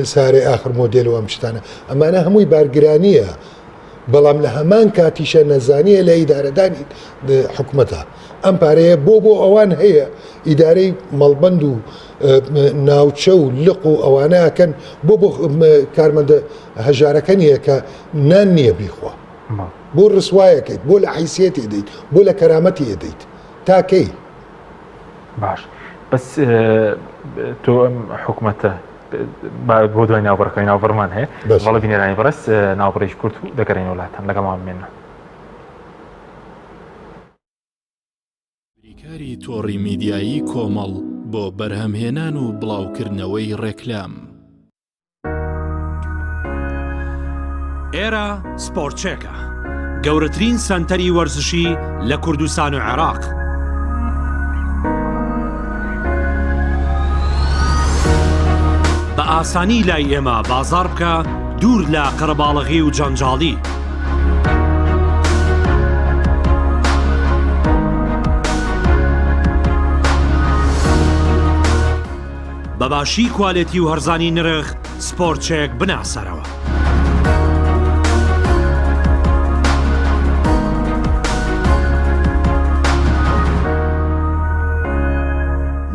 سارێ آخر مۆدل و ئەم شتانە ئەمانە هەمووی بارگرانیە بەڵام لە هەمان کاتیشە نەزانیە لە ئیدارەدانی حکومەتە ئەم پارەیە بۆ ئەوان هەیە ئیدارەی مەڵبەند و ناوچە و لق و ئەوانەکەن بۆ کارمەندە هەژارەکە نییە کە نان نییە بیخوا بۆ ڕسوایەکەیت بۆ لە حیسیەتی دەیت بۆ لە کەرامەتی دەیت تاکەی باش بەس تۆ ئەم حکومەتە بۆ دوای ناوبەرەکەی ناوبەرمان هەیە بەڵە بینێرانی بەڕست ناوبڕێژ کورد و دەگەڕێنەوە وڵاتان لەگەڵمان بمێنە بریکاری تۆڕی میدیایی کۆمەڵ بۆ بەرهەمهێنان و بڵاوکردنەوەی ڕێکلام ئێرە سپۆرتچێکە گەورەترین سەنتەری وەرزشی لە کوردستان و عێراق بە ئاسانی لای ئێمە بازار بکە دوور لە قەرەباڵغی و جەنجاڵی بەباشی کوالێتی و هەرزانی نرخ سپۆرتچێک بناسەرەوە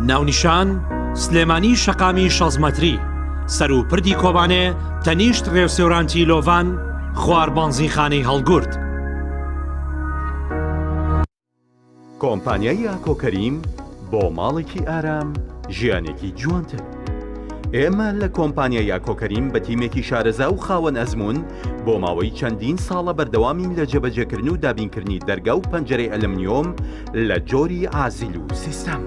ناونیشان سلێمانی شەقامی 6 مەتری سەر و پردی کۆبانێ تەنیشت ڕێوسێورانتی لۆڤان خوار بانزینخانەی هەڵگورد کۆمپانیای ئاکۆکەریم بۆ ماڵێکی ئارام ژیانێکی جوانتر ئێمە لە کۆمپانیای ئاکۆکەریم بە تیمێکی شارەزا و خاوەن ئەزمون بۆ ماوەی چەندین ساڵە بەردەوامین لە جێبەجێکردن و دابینکردنی دەرگا و پەنجەرەی ئەلمنیۆم لە جۆری ئازیل و سیستەم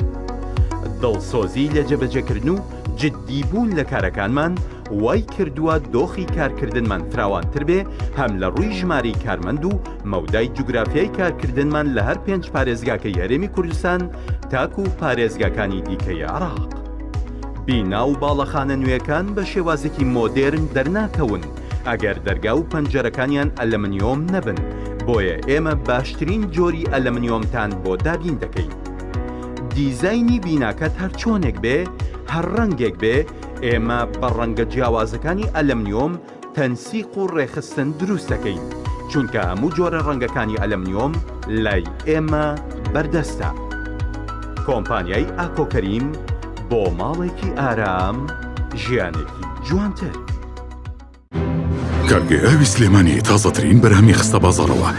دڵسۆزی لە جێبەجێکردن و جددیبوون لە کارەکانمان وای کردووە دۆخی کارکردنمان فراوانتر بێ هەم لە ڕووی ژماری کارمەند و مەودای جوگرافیای کارکردنمان لە هەر 5 پارێزگاکەی هەرێمی کوردستان تاکو و پارێزگاکانی دیکەی عێراق بینا و باڵەخانە نوێەکان بە شێوازێکی مۆدێرن دەرناکەون ئەگەر دەرگا و پەنجەرەکانیان ئەلمنیۆم نەبن بۆیە ئێمە باشترین جۆری ئەلمنیۆمتان بۆ دابین دەکەین دیزایانی بیناکەت هەر چۆنێک بێ هەر ڕەنگێک بێ ئێمە بە ڕەنگە جیاوازەکانی ئەلمنیۆم تەنسیق و ڕێخستن دروست دەکەین چونکە هەموو جۆرە ڕەنگەکانی ئەلمنیۆم لای ئێمە بەردەستە کۆمپانیای ئاکۆکەریم بۆ ماڵێکی ئارام ژیانێکی جوانتر کارگەی ئاوی سلێمانی تازەترین بەرهەمی خستە بازاڕەوە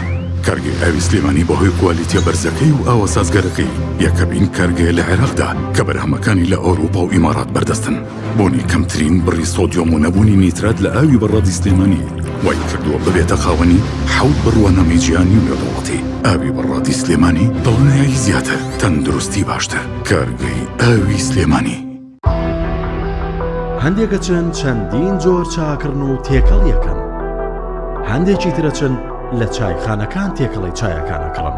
کارگەی ئاوی سلێمانی بەهۆی کوالیتیە بەرزەکەی و ئاوە سازگەرەکەی یەکەمین کارگەیە لە عێراقدا کە بەرهەمەکانی لە ئەوروپا و ئیمارات بەردەستن بۆنی کەمترین بڕی سۆدیۆم و نەبوونی نیترات لە ئاوی بەڕادی سلێمانی وای کردووە ببێتە خاوەنی حەوت بڕوانەمی گیانی و لێدەوڵەتی ئاوی بەڕادی سلێمانی دڵنیایی زیاتر تەندروستی باشتر کارگەی ئاوی سلێمانی هەندێکە چەند چەندین جۆر چاکردن و تێکەڵ یەکەن هەندێکی ترە چەند لە چایخانەکان تێکەڵی چایەکانەکڕن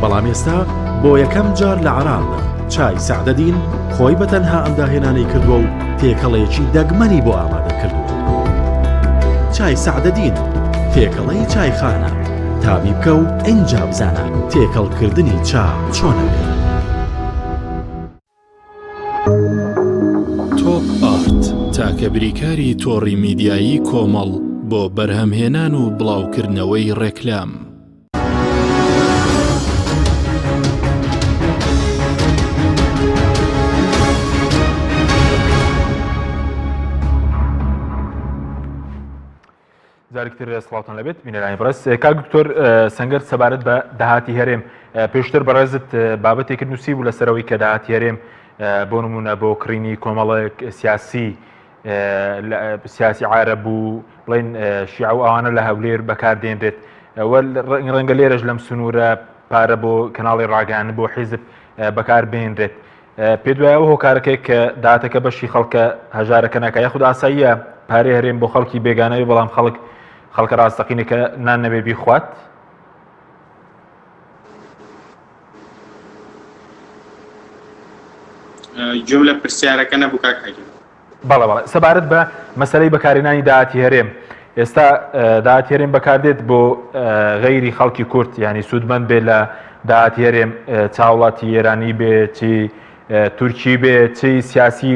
بەڵام ئێستا بۆ یەکەم جار لە عێراقدا چای سەعدەدین خۆی بە تەنها ئەمداهێنانەی کردووە و تێکەڵەیەکی دەگمەنی بۆ ئامادە کردووە چای سەعدەدین تێکەڵەی چایخانە تابی بکە و ئەنجا بزانە تێکەڵکردنی چا چۆنە بێت تۆپ ئارت تاکە بریکاری تۆڕی میدیایی کۆمەڵ بۆ بەرهەمهێنان و بڵاوکردنەوەی ڕێکلام زارکتر سڵاتان لەبێت بینەرانی بەڕست کاک دکتۆر سەنگەر سەبارەت بە داهاتی هەرێم پێشتر بەڕێزت بابەتێکت نووسی بوو لەسەرەوەی کە داهاتی هەرێم بۆ نمونە بۆ کڕینی کۆمەڵێک سیاسی عارەب و بڵێن شیع و ئەوانە لە هەولێر بەکاردێنرێت ڕەنگە لێرەش لەم سنوورە پارە بۆ کەناڵی ڕاگەیاندن بۆ حیزب بەکاربێنرێت پێ دوایەوە هۆکارەکەی کە داهاتەکە بەشی خەڵکە هەژارەکە ناکە یاخود ئاساییە پارەی هەرێم بۆ خەڵکی بێگانەوی بەڵام خەڵکە ڕاستەقینێکە نان نەبێ بیخوات جملە پرسیارەکە نەبوو کاک حەکیم. بەڵێ سەبارەت بە مەسەلەی بەکارهێنانی داهاتی هەرێم ئێستا داهاتی هەرێم بەکاردێت بۆ غەیری خەڵکی کورد ینی سوودمەند بێ لە داهاتی هەرێم چاوڵاتی ئێرانی بێ چی تورکی بێ چی سیاسی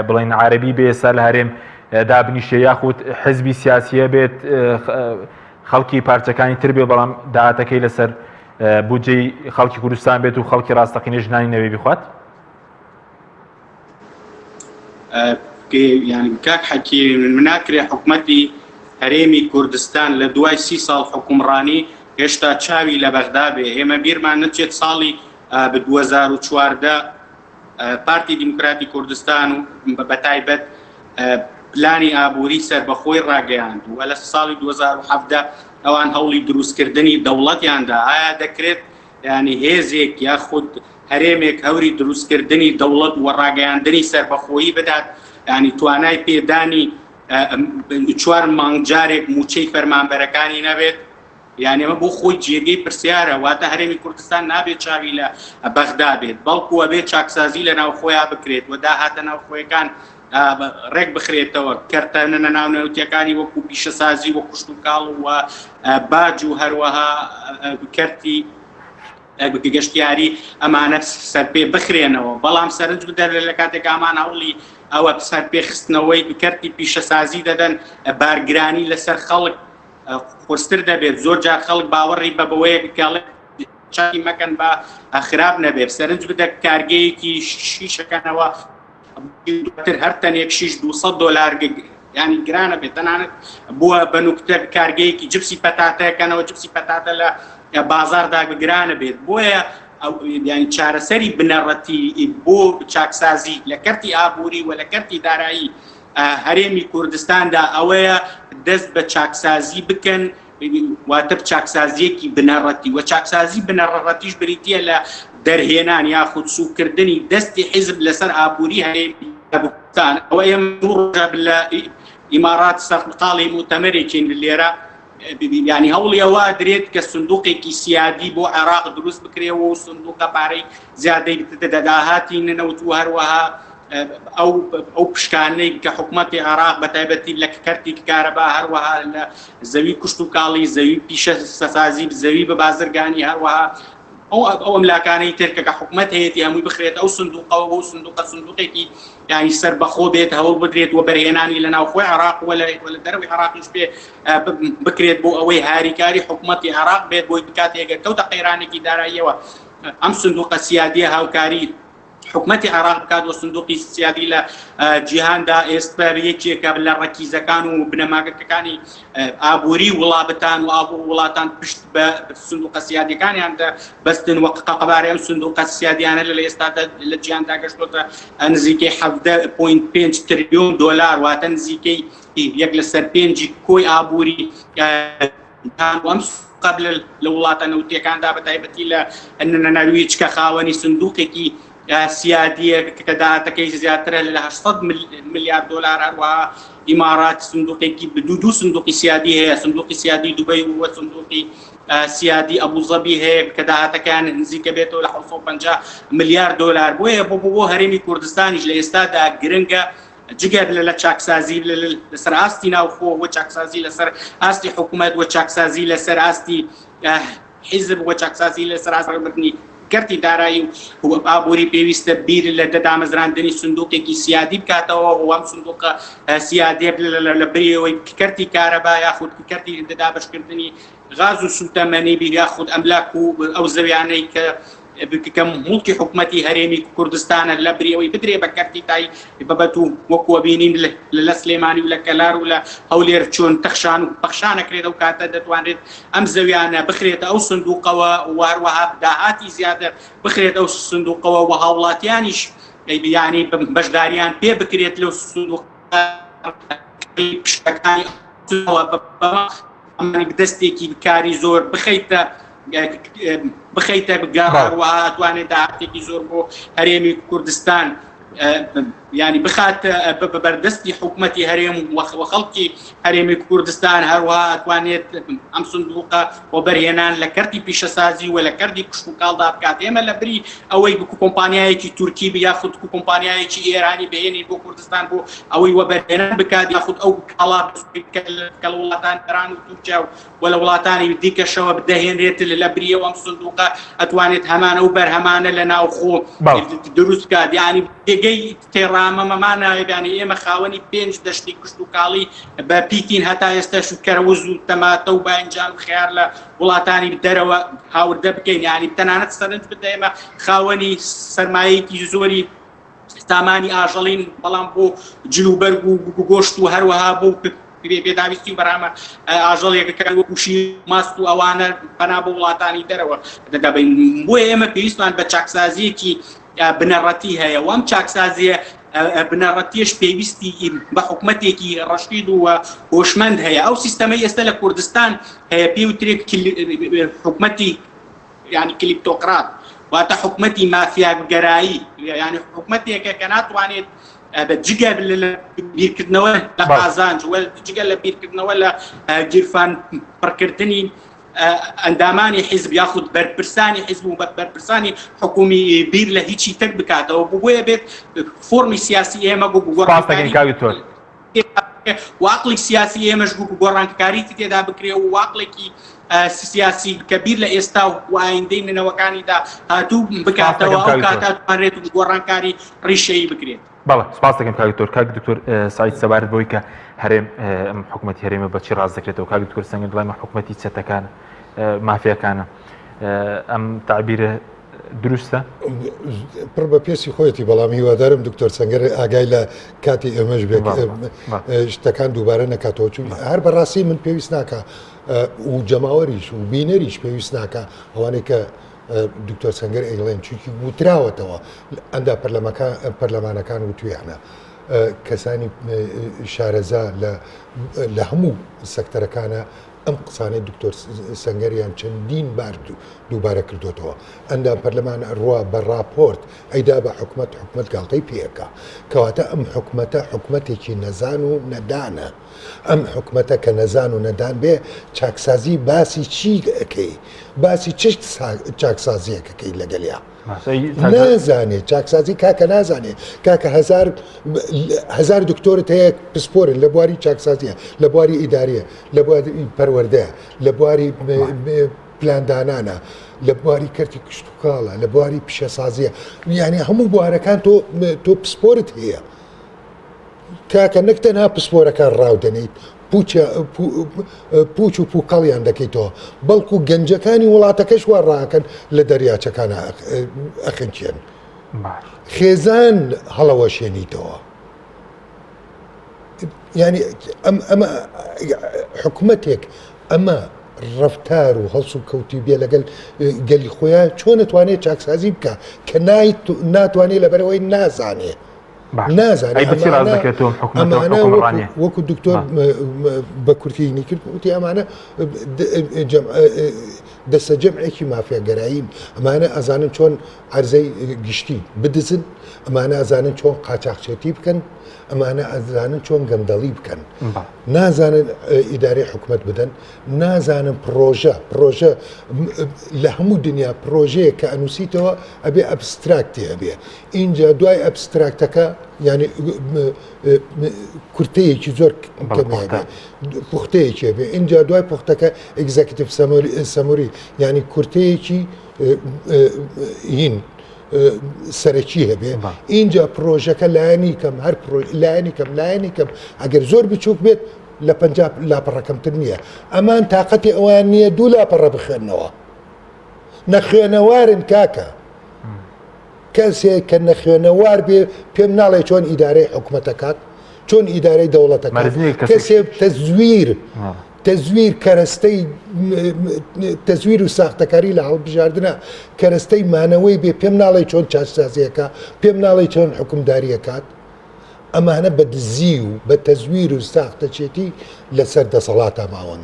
بڵێن عارەبی بێ ئێستا لە هەرێم دابنیشێ یاخود حزبی سیاسیە بێت خەڵکی پارچەکانی تر بێ بەڵام داهاتەکەی لەسەر بودجەی خەڵکی کوردستان بێت و خەڵکی ڕاستەقینە ژنانی نەوێ بیخوات يعني كاك حكي من ناكري حكومتي هريمي كردستان لدواي 30 سال حكمراني هشتا تشاوي لبغداد هما بيرما نتشت صالي ب 2014 بارتي ديمقراطي كردستان بتايبت بلاني ابوري سر بخوي راگەیاند ولا ساڵی 2017 ئەوان هەوڵی دروستکردنی دەوڵەتیاندا ئایا دەکرێت ینی هێزێک یاخود هەرێمێک هەوری دروستکردنی دەوڵەت و ڕاگەیاندنی سەربەخۆیی بدات ینی توانای پێدانی 4 مانگ جارێک موچەی فەرمانبەرەکانی نەبێت یعنی ئەمە بۆ خۆی جێگەی پرسیارە واتە هەرێمی کوردستان نابێت چاوی لە بەغدا بێت بەڵکووە بێت چاکسازی لە ناوخۆیان بکرێت و داهاتە ناوخۆیەکان ڕێک بخرێتەوە کەرتەنە ناونەوتیەکانی وەکو پیشەسازی وە کوشت و کاڵ و باج و هەروەها کەرتی گەشتیاری ئەمانە سەرپێ بخرێنەوە بەڵام سەرنج بدەر لە کاتێک ئامان هەوڵی ئەوە سەرپێخستنەوەی کەرتی پیشەسازی دەدەن بارگرانی لەسەر خەڵک خۆستر دەبێت زۆر جار خەڵک باوەڕی بە بەوەیە بکەڵێ چاکی مەکەن بە خراپ نەبێت سەرنج بدە کارگەیەکی شیشەکەنەوە هەر تەنێک $200 ینی گرانە بێت تەنانەت بووە بە نوکتە کارگەیەکی جپسی پەتاتەکەنەوە جپسی پەتاتە لە بازاردا گرانە بێت بۆیە ینی چارەسەری بنەڕەتی بۆ چاکسازی لە کەرتی ئابووری و لە کەرتی دارایی هەرێمی کوردستاندا ئەوەیە دەست بە چاکسازی بکەن واتە چاکسازیەکی بنەڕەتی و چاکسازی بنەڕەتیش بریتە لە دەرهێنان یاخود سوکردنی دەستی حیزب لەسەر ئابووری هەرێمی کوردستان ئەوە ئێمە ڕۆژە لە ئیمارات سەرقاڵی مؤتەمەرێکین لێرە ینی هەوڵی ئەوە درێت کە سندوقێکی سیادی بۆ عێراق دروست بکرێەوە و سندوقە پارەی زیادەی دەداهاتی نەنەوت و هەروەها ئەو پشکانەی کە حکوومەتی عێراق بەتایبەتی لە کەرتی کارەبا هەروەها لە زەوی کوشت و کاڵی زەوی پیشە سەسازی زەوی بە بازرگانی هەروەها ئەو ئەملاکانەی ترکە کە حکوومەت هەیەی هەمووی بخرێت ئەو سندوقەوە بۆ سندوقێکی ینی سەر بەخۆ بێت هەوڵ بدرێت و بەرهێنانی لە ناوخۆی عێراق و لە دەرەوەی عێراقیش پێ بکرێت بۆ ئەوەی هاریکاری حکوومەتی عێراق بێت بۆی بکات هێگە کەوتە قەیرانێکی داراییەوە ئەم سندوقە سیادیە هاوکاری حکوومەتی عێراق بکات و سندوقی سیادی لە جیهاندا ئێستا یەکێکە لە ڕەکیزەکان و بنەماگەکانی ئابووری وڵاتان و ئابوور وڵاتان پشت بە سندوقە سیادیەکانیاندا بەستن وە قەبارەی ئەم سندوقە سیادیانە لە ئێستادا لە جیهاندا گەشتوتە نزیکەی 7.5 تریلیۆن دۆلار واتە نزیکەی 1/5 کۆی ئابووری قبل لە وڵاتە نەوتیەکاندا بەتایبەتی لە نەناوی چکە خاوەنی سندوقێکی سیادیە کە داهاتەکەی زیاترە لە 800 ملیارد دلار هەروەها ئیمارات سندوقێکی دوو سندوقی سیادی هەیە سندوقی سیادی دوبەی و سندوقی سیادی ئەبوظەبی هەیە کە داهاتەکان نزیکە بێتەوە لە 750 ملیارد دلار بۆیە بۆ هەرێمی کوردستانیش لە ئێستادا گرنگە جگەر لە چاکسازی لەسەر ئاستی ناوخۆ و چاکسازی لەسەر ئاستی حکوومەت و چاکسازی لەسەر ئاستی حیزب و چاکسازی لەسەر ئاستی کەرتی دارایی و ئابووری پێویستە بیر لە دەدامەزراندنی سندوقێکی سیادی بکاتەوە و ئەم سندوقە سیادی لە بریەوەی کەرتی کارەبا یاخود کەرتی دەدابشکردنی غاز و سوتەمەنی بیر یاخود ئەملاک و ئەو زەویانەی کە کەم مڵکی حکوومەتی هەرێمی کوردستانە لە بریەوەی بدرێ بە کەرتیتایی بەبەت و وەکووە بینین لە سلێمانی و لە کەلار و لە هەولێر چۆن تەخشان و پەخشانەکرێت ئەو کاتە دەتوانرێت ئەم زەویانە بخرێتە ئەو سندوقەوە وهروەها داهاتی زیاتر بخرێت ئەو سندوقەوە و هاوڵاتیانیش ینی بەشداریان پێ بکرێت لەو سندوقەکانی دەستێکی کاری زۆر بخەیتە بگەڕەوەها توانێت داهاتێکی زۆر بۆ هەرێمی کوردستان ینی بخاتە بەبەردەستی حکوومەتی هەرێم و خەڵکی هەرێمی کوردستان هەروەها ئەتوانێت ئەم سندوقە بۆ بەرهێنان لە کەرتی پیشەسازی و لە کەردی کوشت و کاڵدا بکات. ئێمە لە بری ئەوەی بکو کۆمپانیایەکی تورکی یاخود کۆمپانیایەکی ئێرانی بهێنین بۆ کوردستان بۆ ئەوەی وەبەرهێنان بکات یاخود ئەو کاڵا کە لە وڵاتان ئێران و تورکیا و لە وڵاتانی دیکەشەوە بدەهێنرێت لە بریەوە ئەم سندوقە ئەتوانێت هەمانە و بەرهەمانە لە ناوخۆ دروست بکات. ینی پێگەی تێڕامەمەمانە ینی ئێمە خاوەنی 5 دەشتی کوشت و کاڵی بە پیتین هەتا ئێستا شکەرەوەز و تەماتە و باینجان و خیار لە وڵاتانی دەرەوە هاوردە بکەین. ینی تەنانەت سەرنج بدە ئێمە خاوەنی سەرمایەکی زۆری سامانی ئاژەڵین بەڵام بۆ جلوبەرگ و گۆشت و هەروەها بۆ بێداویستی و بەرامە ئاژەڵێکەکە وەکوشی ماست و ئەوانە پەنا بۆ وڵاتانی دەرەوە دەبین. بۆیە ئێمە پێویستمان بە چاکسازیەکی بنەڕەتی هەیە و ئەم چاکسازیە بنەڕەتیش پێویستی بە حکوومەتێکی ڕەشید و هۆشمەند هەیە. ئەو سیستەمەی ئێستا لە کوردستان هەیە پێ وترێت حکوومەتی ینی کلیپتۆقرات واتە حکوومەتی مافیاگەرایی ینی حکوومەتێکە کە ناتوانێت جگە لە بیرکردنەوە لە قازانج جگە لە بیرکردنەوە لە گیرفان پڕکردنی ئەندامانی حیزب یاخود بەرپرسانی حیزب و بەرپرسانی حکومی بیر لە هیچی تر بکاتەوە بۆیە بێت فۆرمی سیاسی ئێمە واقعی سیاسی ئێمەش گۆڕانکاری تێدا بکرێ و واقعێکی سیاسی کە بیر لە ئێستا و ئایندەی نەوەکانیدا هاتوو بکاتەوە ئەو کاتاتوانرێت و گۆڕانکاری ڕیشەیی بکرێت. بەڵێ سپاس دەکەم کاک دکتۆر. کاک دکتۆر سعید سەبارەت بۆی کە هەرێم حکوومەتی هەرێمە بەچی ڕاز دەکرێتەوە کاک دکتۆر سەنگر دڵای حکوومەتی چەتەکانە مافیەکانە ئەم تعبیرە دروستە؟ پڕ بە پێسی خۆیەتی بەڵام هیوادارم دکتۆر سەنگەر ئاگای لە کاتی ئێمەش بێت شتەکان دووبارە نەکاتەوە چون هەر بەڕاستی من پێویست ناکە و جەماوەریش و بینەریش پێویست ناکە ئەوانەی کە دکتۆر سەنگەر ئەیڵێن چونکی وتراوەتەوە ئەندا پەرلەمانەکان وتویانە کەسانی شارەزا لە هەموو سەکتەرەکانە ئەم قسانەی دکتۆر سەنگەریان چەندین بار دووبارە کردوتەوە ئەندا پەرلەمان ڕوا بە راپۆرت ئەیدا بە حکومەت گاڵتەی پێەکە کەواتە ئەم حکومەتە حکومەتێکی نەزان و نەدانە. ئەم حکومەتە کە نەزان و نەدان بێ چاکسازی باسی چی ئەەکەی باسی چ چاکسازیەکەکەی لەگەلیا نازانێ چاکسازی کاکە نازانێ کاکە هزار دکتۆرت هەیە پسپۆرن لە بواری چاکسازیە لە بواری ئیداریە لە بواری پەروەردەیە لە بواری پلاندانانە لە بواری کەرتی کشت و کاڵە لە بواری پیشەسازیە یعنی هەموو بوارەکان تۆ پسپۆرت هەیە کاکە نەک تەنها پسپۆرەکان ڕاودەنیت پوچ و پوکەڵیان دەکەیتەوە بەڵکو گەنجەکانی وڵاتەکەش وا ڕاکەن لە دەریاچەکانە ئەخنچێن خێزان هەڵەوەشێنیتەوە. ینی ئەمە حکوومەتێک ئەمە ڕفتار و هەڵس و کەوتی بێ لەگەڵ گەلی خۆیان چۆن نتوانێت چاکسازی بکە کە ناتوانێت لەبەرەوەی نازانێ ئەمانە وەکو دکتۆر بە کورتینی کرد وتی ئەمانە دەستە جەمعێکی مافیاگەرایین ئەمانە ئەزانن چۆن عەرزەی گشتی بدزن ئەمانە ئەزانن چۆن قاچاقچێتی بکەن ئەمانە ئەزانن چۆن گەندەڵی بکەن نازانن ئیدارەی حکوومەت بدەن نازانن پرۆژە لە هەموو دنیا پرۆژەیە کە ئەنووسیتەوە ئەبێ ئەبستراکتی هەبێ اینجا دوای ئەبستراکتەکە ینی کورتەیەکی زۆر پوختەیەکی هەبێ اینجا دوای پوختەکە ئێگزەکتیڤ سەموری ینی کورتەیەکی هین سەرەکی هەبێ اینجا پرۆژەکە لایەنی کەم هەر لایەنی کەم ئەگەر زۆر بچووک بێت لە 50 لاپەڕەکەمتر نییە ئەمان تااقەتی ئەوان نییە 2 لاپەڕە بخێنەوە نەخوێنەوارن کاکە کەسێک کە نەخوێنەوار بێ پێم ناڵێ چۆن ئیدارەی حکوومەتەکات چۆن ئیدارەی دەوڵەتەکات کەسێک تەزویر کەرەستەی تەزویر و ساختەکاری لە هەڵبژاردنە کەرەستەی مانەوەی بێ پێم ناڵێ چۆن چاسازیەکە پێم ناڵێ چۆن حکومداریەکات ئەمانە بە دزی و بە تەزویر و ساختەچێتی لەسەر دەسەڵاتە ماوەن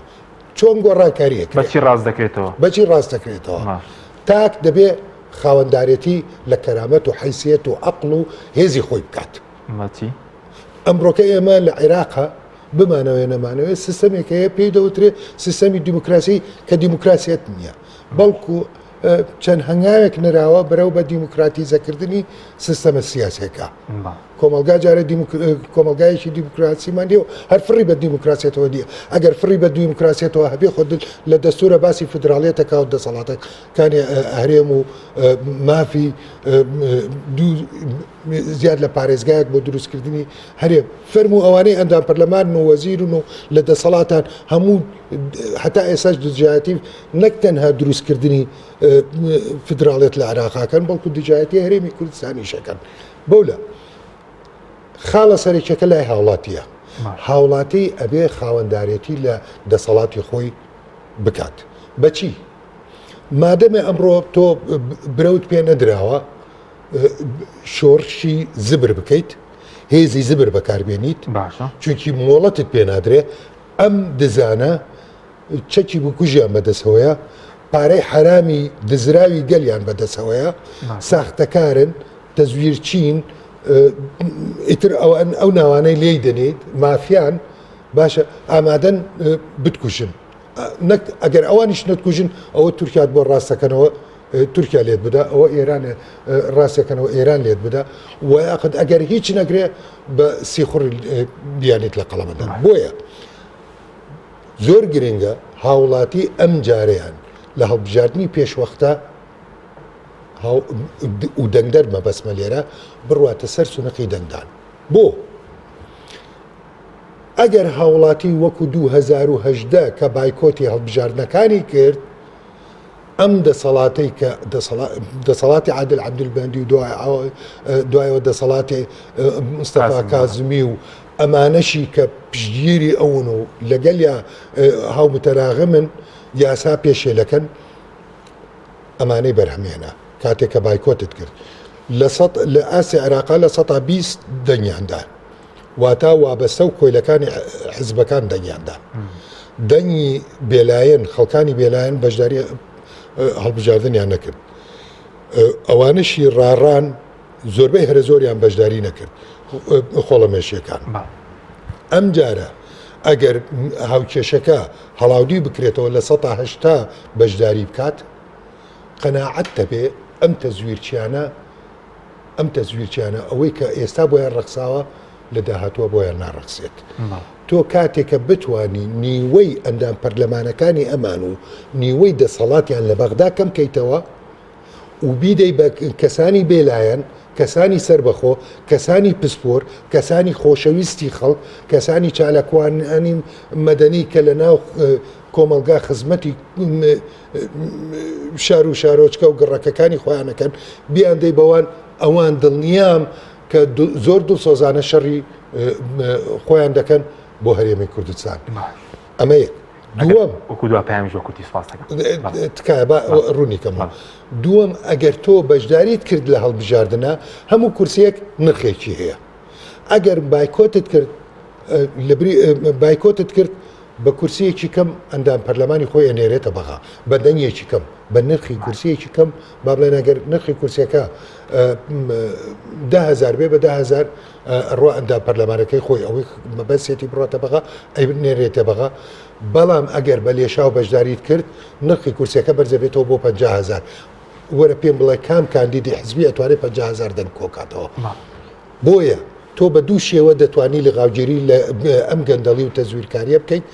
چۆن گۆڕانکاریەکە بەچی ڕاست دەکرێتەوە بەچی ڕاست دەکرێتەوە تاک دەبێ خاوەنددارەتی لە کەرامەت و حیسیەت و عەقڵ و هێزی خۆی بکات ئەمڕۆکە ئێمە لە عێراقا بمانەوەی نەمانەوەی سیستەمێک هەیە پێی دەوترێت سیستەمی دیموکراسی کە دیموکراسیەت نییە بەڵکو چەند هەنگاوێک نراوە بەرەو بە دیموکراتیزەکردنی سیستەمە سیاسەکە کۆمەلگا جارە کۆمەلگایەکی دیموکراسیمان دیێ هەر فڕی بە دیموکراسیێتەوە دیە ئەگەر فڕی بە دیموکراسیێتەوە هەبێ خۆ لە دەستورە باسی فدراڵێتەکە و دەسەڵاتەکانی هەرێم و مافی زیاد لە پارێزگایەک بۆ دروستکردنی هەرێم فەرم و ئەوانەی ئەندام پەرلەمان و وەزیرن و لە دەسەڵاتان هەموو هەتا ئێساش دژایەتی نەک تەنها دروستکردنی فدراڵێت لە عێراقاکەن بەڵکو دژایەتی هەرێمی کوردستانی شەکەن بەولە خاڵە سەرێکەکە لای هاوڵاتیە هاوڵاتی ئەبێ خاوەنددارێتی لە دەسەڵاتی خۆی بکات بەچی مادەمێ ئەمڕۆ تۆ برەوت پێ نەدراوە شۆڕشی زبر بکەیت هێزی زبر بەکاربێنیت چونکی مۆڵەتت پێ نادرێ ئەم دزانە چەکی بکوژیان بەدەستەوەیە پارەی حرامی دزراوی گەلیان بەدەستەوەیە ساختەکارن تەزویرچین ئیتر ئەو ناوانەی لێی دەنێت مافیان باشە ئامادەن بتکوژن نەک ئەگەر ئەوانیش نەتکوژن ئەوە تورکیات بۆ ڕاستەکەنەوە تورکیا لێت بدا ئەوە ئێران ڕاستەکەنەوە ئێران لێت بدا و یاخد ئەگەر هیچ نەگرێ بە سیخڕ دیانێت لە قەڵەمەدا بۆیە زۆر گرنگە هاوڵاتی ئەم جارەیان لە هەڵبژاردننی پێشوەختە و دەنگدەر مەبەسمە لێرە بڕواتە سەر سونەقی دەنگدان بۆ ئەگەر هاوڵاتی وەکو 2010 کە بایکۆتی هەڵبژاردنەکانی کرد ئەم دەسەڵاتی کە دەسەڵاتی عادل عەبدولبەندی و دوایەوە دەسەڵاتی مستەفا کازمی و ئەمانەشی کە پشتگیری ئەون و لەگەڵیا هاومتەراغمن یاسا پێشێلەکەن ئەمانەی بەرهەمێنە کاتێک کە بایکۆتت کرد لە ئاسی عێراقا لە 120 دەنگیاندا واتە وابەستە و کۆیلەکانی حزبەکان دەنگیاندا دەنگی بێلایەن خەڵکانی بێلایەن بەشداری هەڵبژاردنیان نەکرد ئەوانشی ڕاڕان زۆربەی هەرە زۆریان بەشداری نەکرد خۆڵەمێشیەکان ئەم جارە ئەگەر هاوکێشەکە هەڵاودی بکرێتەوە لە 180 بەشداری بکات قەناعەت دەبێ ئەم تەزویرچیانە ئەوەی کە ئێستا بۆیان ڕەخساوە لە داهاتووە بۆیان ناڕەخسێت تۆ کاتێکە بتوانی نیوەی ئەندام پەرلەمانەکانی ئەمان و نیوەی دەسەڵاتیان لە بەغدا کەم کەیتەوە و بیدەی بە کەسانی بێلایەن کەسانی سربەخۆ کەسانی پسپۆر کەسانی خۆشەویستی خەڵک کەسانی چالاکوانانی مەدەنی کە لە ناو کۆمەلگا خزمەتی شار و شارۆچکە و گڕەکەەکانی خۆیانەکەن بیاندەی بەوان ئەوان دڵنیام کە زۆر دڵسۆزانە شەڕی خۆیان دەکەن بۆ هەرێمی کوردستان ئەمە یەک دووەم تکایە ڕوونی کەم دووەم ئەگەر تۆ بەشداریت کرد لە هەڵبژاردنە هەموو کورسێک نرخێکی هەیە ئەگەر بایکۆتت کرد بە کورسیەکی کەم ئەندام پەرلەمانی خۆی ئەنێرێتە بەغا بە دەنگێکی کەم بە نرخی کورسیەکی کەم با بڵێن ئەگەر نرخی کورسەکە 10,000 بێ بە 10,000 ڕۆ ئەندام پەرلەمانەکەی خۆی ئەوەی مەبەستێتی بڕاتە بەغا ئەی نێرێتە بەغا بەڵام ئەگەر بە لێشاو بەشداریت کرد نرخی کورسەکە بەرزەبێتەوە بۆ 50,000 وەرە پێم بڵێ کام کاندیدی حزبی ئەتوانێت 50,000 دەنگ کۆکاتەوە بۆیە تۆ بە دوو شێوە دەتوانی لە غاوگیری لە ئەم گەندەڵی و تەزویرکاریە بکەیت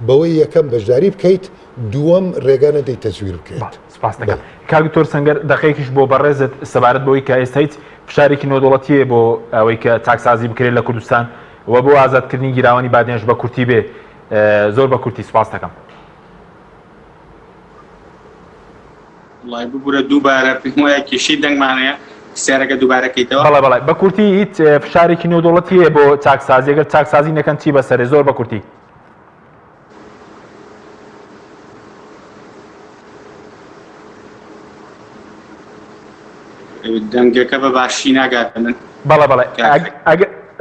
بەوەی یەکەم بەشداری بکەیت دووەم ڕێگانە دەی تەزویر بکەیت سپاس دەکەم کاکتۆر سەنگەر دقەیەکیش بۆ بەڕێزت سەبارەت بەوەی کە ئێستا هیچ فشارێکی نۆدەوڵەتیە بۆ ئەوەی کە تاکسازی بکرێت لە کوردستان و بۆ ئازادکردنی گیراوانی بادێنش بە کورتی بێ زۆر بە کورتی سپاس دەکەم وڵای ببوورە دووبارە پێم وایە کێشەی دەنگمانەیە سێرەکە دووبارەکەیتەوە بەڵێ بە کورتی هیچ فشارێکی نێودوڵەتی هەیە بۆ چاکسازی ئەگەر چاکسازی نەکەن چی بەسەرێ زۆر بە کورتی دەنگەکە بە باشی ناگاتە من بەڵێ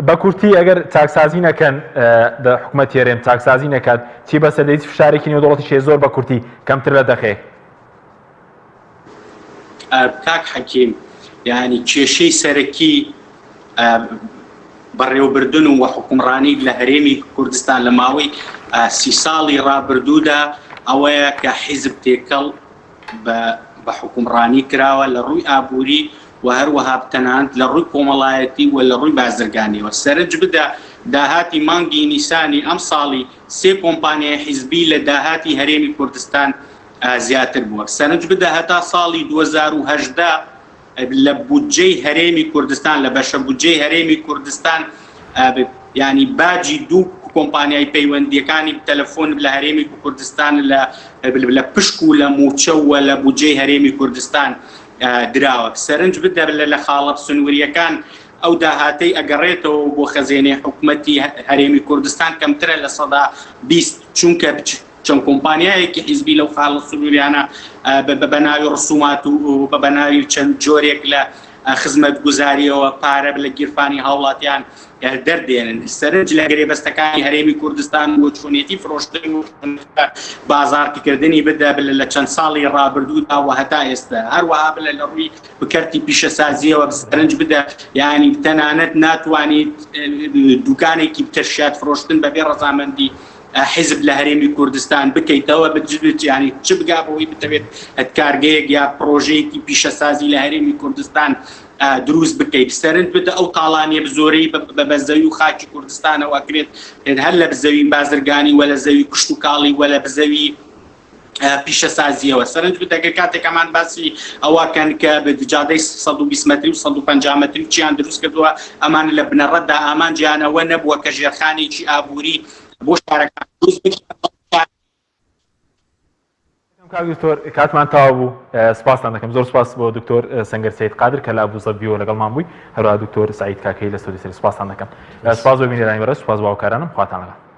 بە کورتی ئەگەر چاکسازی نەکەن حکوومەت هێرێم چاکسازی نەکات چی بەسەر هیچ فشارێکی نێودوڵەتی شێ زۆر بە کورتی کەمتر لە دەخێ کاک حەکیم یعنی کێشەی سەرەکی بەڕێوەبردن و حکومڕانی لە هەرێمی کوردستان لە ماوەی 30 ساڵی ڕابردوودا ئەوەیە کە حیزب تێکەڵ بە حکومڕانی کراوە لە ڕووی ئابووری و هەروەها تەنانەت لە ڕووی کۆمەڵایەتی و لە ڕووی بازرگانیەوە سەرنج بدە داهاتی مانگی نیسانی ئەم ساڵی 3 کۆمپانیای حیزبی لە داهاتی هەرێمی کوردستان زیاتر بووە سەرنج بدە هەتا ساڵی 2018 لە بودجەی هەرێمی کوردستان لە بەشە بودجەی هەرێمی کوردستان ینی باجی دوو کۆمپانیای پەیوەندیەکانی تەلەفۆن لە هەرێمی کوردستان لە پشک و لە موچەوە لە بودجەی هەرێمی کوردستان دراوە سەرنج بدە لە خاڵە سنووریەکان ئەو داهاتەی ئەگەڕێتەوە بۆ خەزێنەی حکوومەتی هەرێمی کوردستان کەمترە لە 20 چونکە چەند کۆمپانیایەکی حیزبی لەو خاڵە سنووریانە بە ناوی ڕسومات و بە ناوی چەند جۆرێک لە خزمەت گوزاریەوە پارە لە گیرفانی هاوڵاتیان دەردێنن سەرنج لە گرێبەستەکانی هەرێمی کوردستان بۆ چۆنێتی فرۆشتن و بازاڕکردنی بدە لە چەند ساڵی ڕابردوودا و هەتا ئێستا هەروەها بڵێ لە ڕووی بکەرتی پیشەسازیەوە سەرنج بدە یعنی تەنانەت ناتوانیت دوکانێکی تەرشات فرۆشتن بەبێ ڕەزامەندی حزب لە هەرێمی کوردستان بکەیتەوە بجبێت ینی چ بگا بۆی بتەوێت کارگەیەک یا پرۆژەیەکی پیشەسازی لە هەرێمی کوردستان دروست بکەیت سەرنج بدە ئەو تاڵانیە بزۆرەی بە زەوی و خاکی کوردستانەوە ئەکرێت هەر لە بزەوی بازرگانی وە لە زەوی کشت و کاڵی وە لە بزەوی پیشەسازیەوە سەرنج بدەگە کاتێکەمان باسی ئەوەکەن کە جادەی 120 متری و 150 متری چیان دروست کردووە ئەمان لە بنەڕەتدا ئامانجیانەوە نەبووە کە ژێرخانێکی ئابووری بۆ شارەکان دروست دکتۆر کاتمان تاوا بوو سپاسان دەکەم زۆر سپاس بۆ دکتۆر سەنگەر سەید قادر کە لە ئابوزەبیەوە لەگەڵمان بووی هەروەها دکتۆر سعید کاکەی لە ستۆدیۆ سپاسان دەکەم سپاس بۆ بینەرانی بەڕێز سپاس بۆ هاوکارانم خواتان لەگەڵ